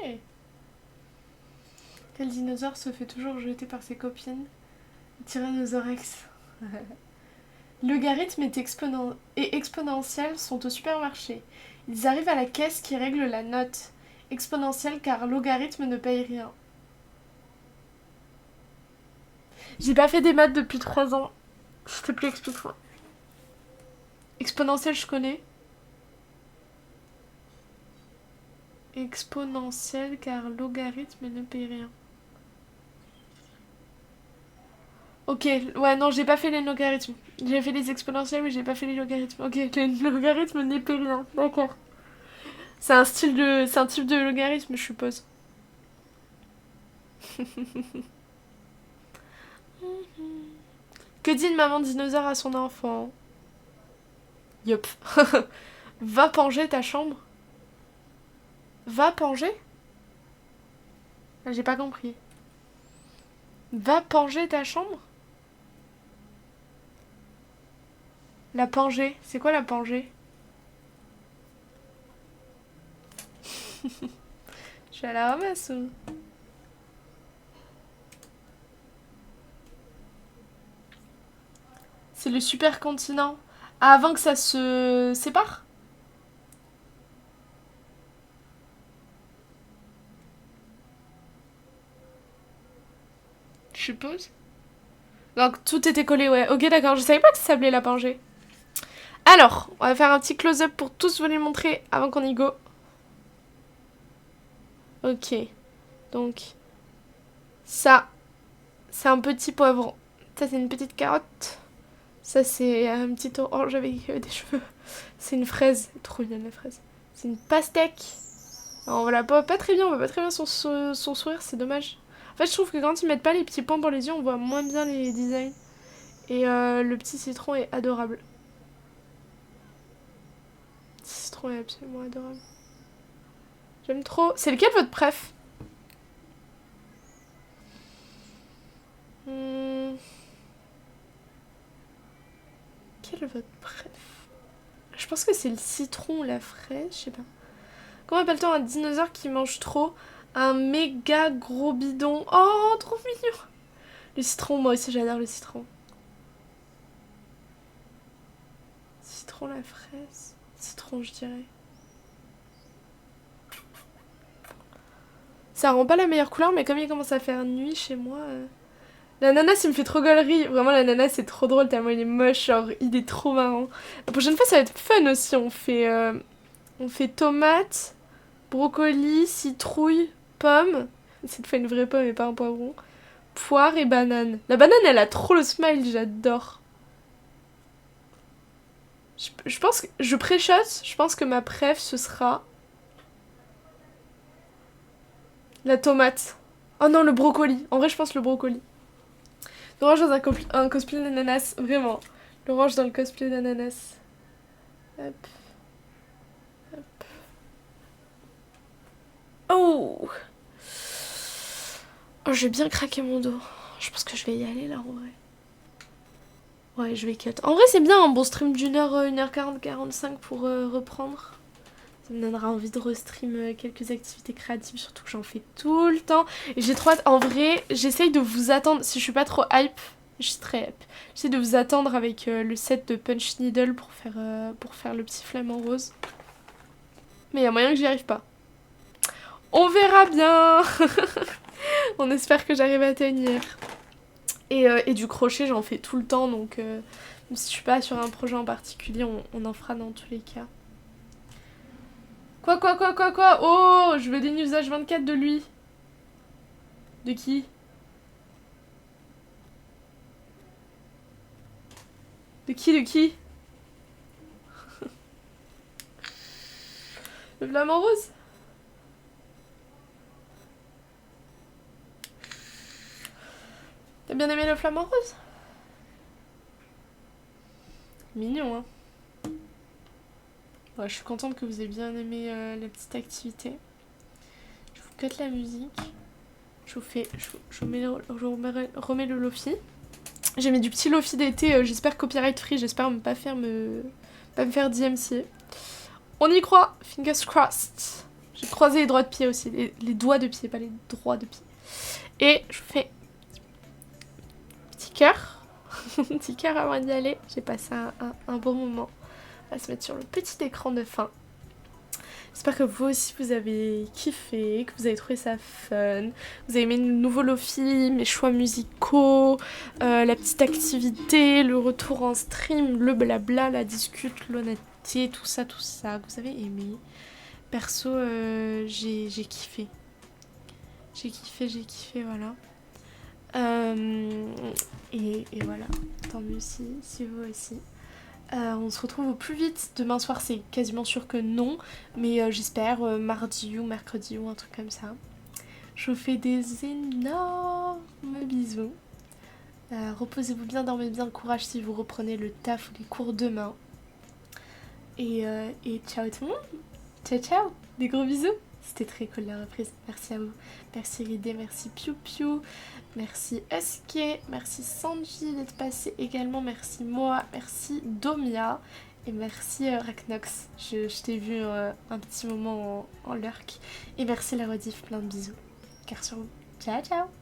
Quel dinosaure se fait toujours jeter par ses copines? Tyrannosaurus. Logarithme et exponentiel sont au supermarché. Ils arrivent à la caisse qui règle la note. Exponentielle car logarithme ne paye rien. J'ai pas fait des maths depuis 3 ans. S'il te plaît, explique-moi. Exponentielle, je connais. Exponentielle car logarithme ne paye rien. Ok, ouais, non, j'ai pas fait les logarithmes. J'ai fait les exponentielles, mais j'ai pas fait les logarithmes. Ok, les logarithmes n'y paient rien. D'accord. C'est un type de logarithme, je suppose. Que dit une maman dinosaure à son enfant? Yup. Va panger ta chambre. Va panger? J'ai pas compris. Va panger ta chambre? La pangée. C'est quoi la pangée? Je suis à la ramasse ou... C'est le supercontinent. Ah, avant que ça se sépare? Je suppose. Donc tout était collé, ouais. Ok, d'accord. Je savais pas que ça s'appelait la pangée. Alors, on va faire un petit close-up pour tous vous les montrer avant qu'on y go. Ok. Donc, ça, c'est un petit poivron. Ça, c'est une petite carotte. Ça, c'est un petit orange avec des cheveux. C'est une fraise. Trop bien, la fraise. C'est une pastèque. Alors, on voit pas très bien. On voit pas très bien son sourire. C'est dommage. En fait, je trouve que quand ils mettent pas les petits points pour les yeux, on voit moins bien les designs. Et le petit citron est adorable. Le petit citron est absolument adorable. J'aime trop. C'est lequel votre préf? Quel est votre préf? Je pense que c'est le citron ou la fraise, je sais pas. Comment appelle-t-on un dinosaure qui mange trop? Un méga gros bidon. Oh, trop mignon. Le citron, moi aussi j'adore le citron. Citron, la fraise. Citron, je dirais. Ça rend pas la meilleure couleur, mais comme il commence à faire nuit chez moi... L'ananas, il me fait trop gaulerie. Vraiment, l'ananas, c'est trop drôle tellement il est moche. Genre, il est trop marrant. La prochaine fois, ça va être fun aussi. On fait tomate, brocoli, citrouille, pomme. Cette fois, une vraie pomme et pas un poivron. Poire et banane. La banane, elle a trop le smile, j'adore. Je pense que... Je pré-shot, je pense que ma préf, ce sera... la tomate. Oh non, le brocoli. En vrai, je pense le brocoli. L'orange dans un cosplay d'ananas, vraiment. L'orange dans le cosplay d'ananas. Hop. Hop. Oh, oh, j'ai bien craqué mon dos. Je pense que je vais y aller là en vrai. Ouais, je vais cut. En vrai, c'est bien un bon stream d'une heure, 1h40, 45 pour reprendre. Ça me donnera envie de restream quelques activités créatives, surtout que j'en fais tout le temps. Et j'ai trop hâte. En vrai, j'essaye de vous attendre. Si je suis pas trop hype, je suis très hype. J'essaie de vous attendre avec le set de Punch Needle pour faire le petit flamant rose. Mais il y a moyen que j'y arrive pas. On verra bien. On espère que j'arrive à tenir. Et du crochet, j'en fais tout le temps, donc même si je suis pas sur un projet en particulier, on en fera dans tous les cas. Quoi Oh, je veux des news H24 de lui. De qui? De qui? Le flamant rose? T'as bien aimé le flamant rose? Mignon, hein. Ouais, je suis contente que vous ayez bien aimé la petite activité. Je vous cut la musique. Je remets le lofi. J'ai mis du petit lofi d'été, j'espère copyright free, j'espère ne pas me faire DMCA. On y croit, fingers crossed. J'ai croisé les doigts de pied aussi, les doigts de pied, pas les droits de pied. Et je vous fais petit cœur. Petit cœur avant d'y aller. J'ai passé un bon moment. On va se mettre sur le petit écran de fin. J'espère que vous aussi vous avez kiffé, que vous avez trouvé ça fun. Vous avez aimé le nouveau lofi, mes choix musicaux, la petite activité, le retour en stream, le blabla, la discute, l'honnêteté, tout ça, que vous avez aimé. Perso, j'ai kiffé. J'ai kiffé, voilà. Et voilà, tant mieux si vous aussi. On se retrouve au plus vite. Demain soir, c'est quasiment sûr que non. Mais j'espère mardi ou mercredi ou un truc comme ça. Je vous fais des énormes bisous. Reposez-vous bien, dormez bien, courage si vous reprenez le taf ou les cours demain. Et ciao tout le monde. Ciao. Des gros bisous. C'était très cool la reprise. Merci à vous. Merci Ridé, merci Piu Piu. Merci Husky, merci Sanji d'être passé également, merci Moa, merci Domia et merci Raknox. Je t'ai vu un petit moment en lurk. Et merci la rediff, plein de bisous. Cœur sur vous. Ciao ciao.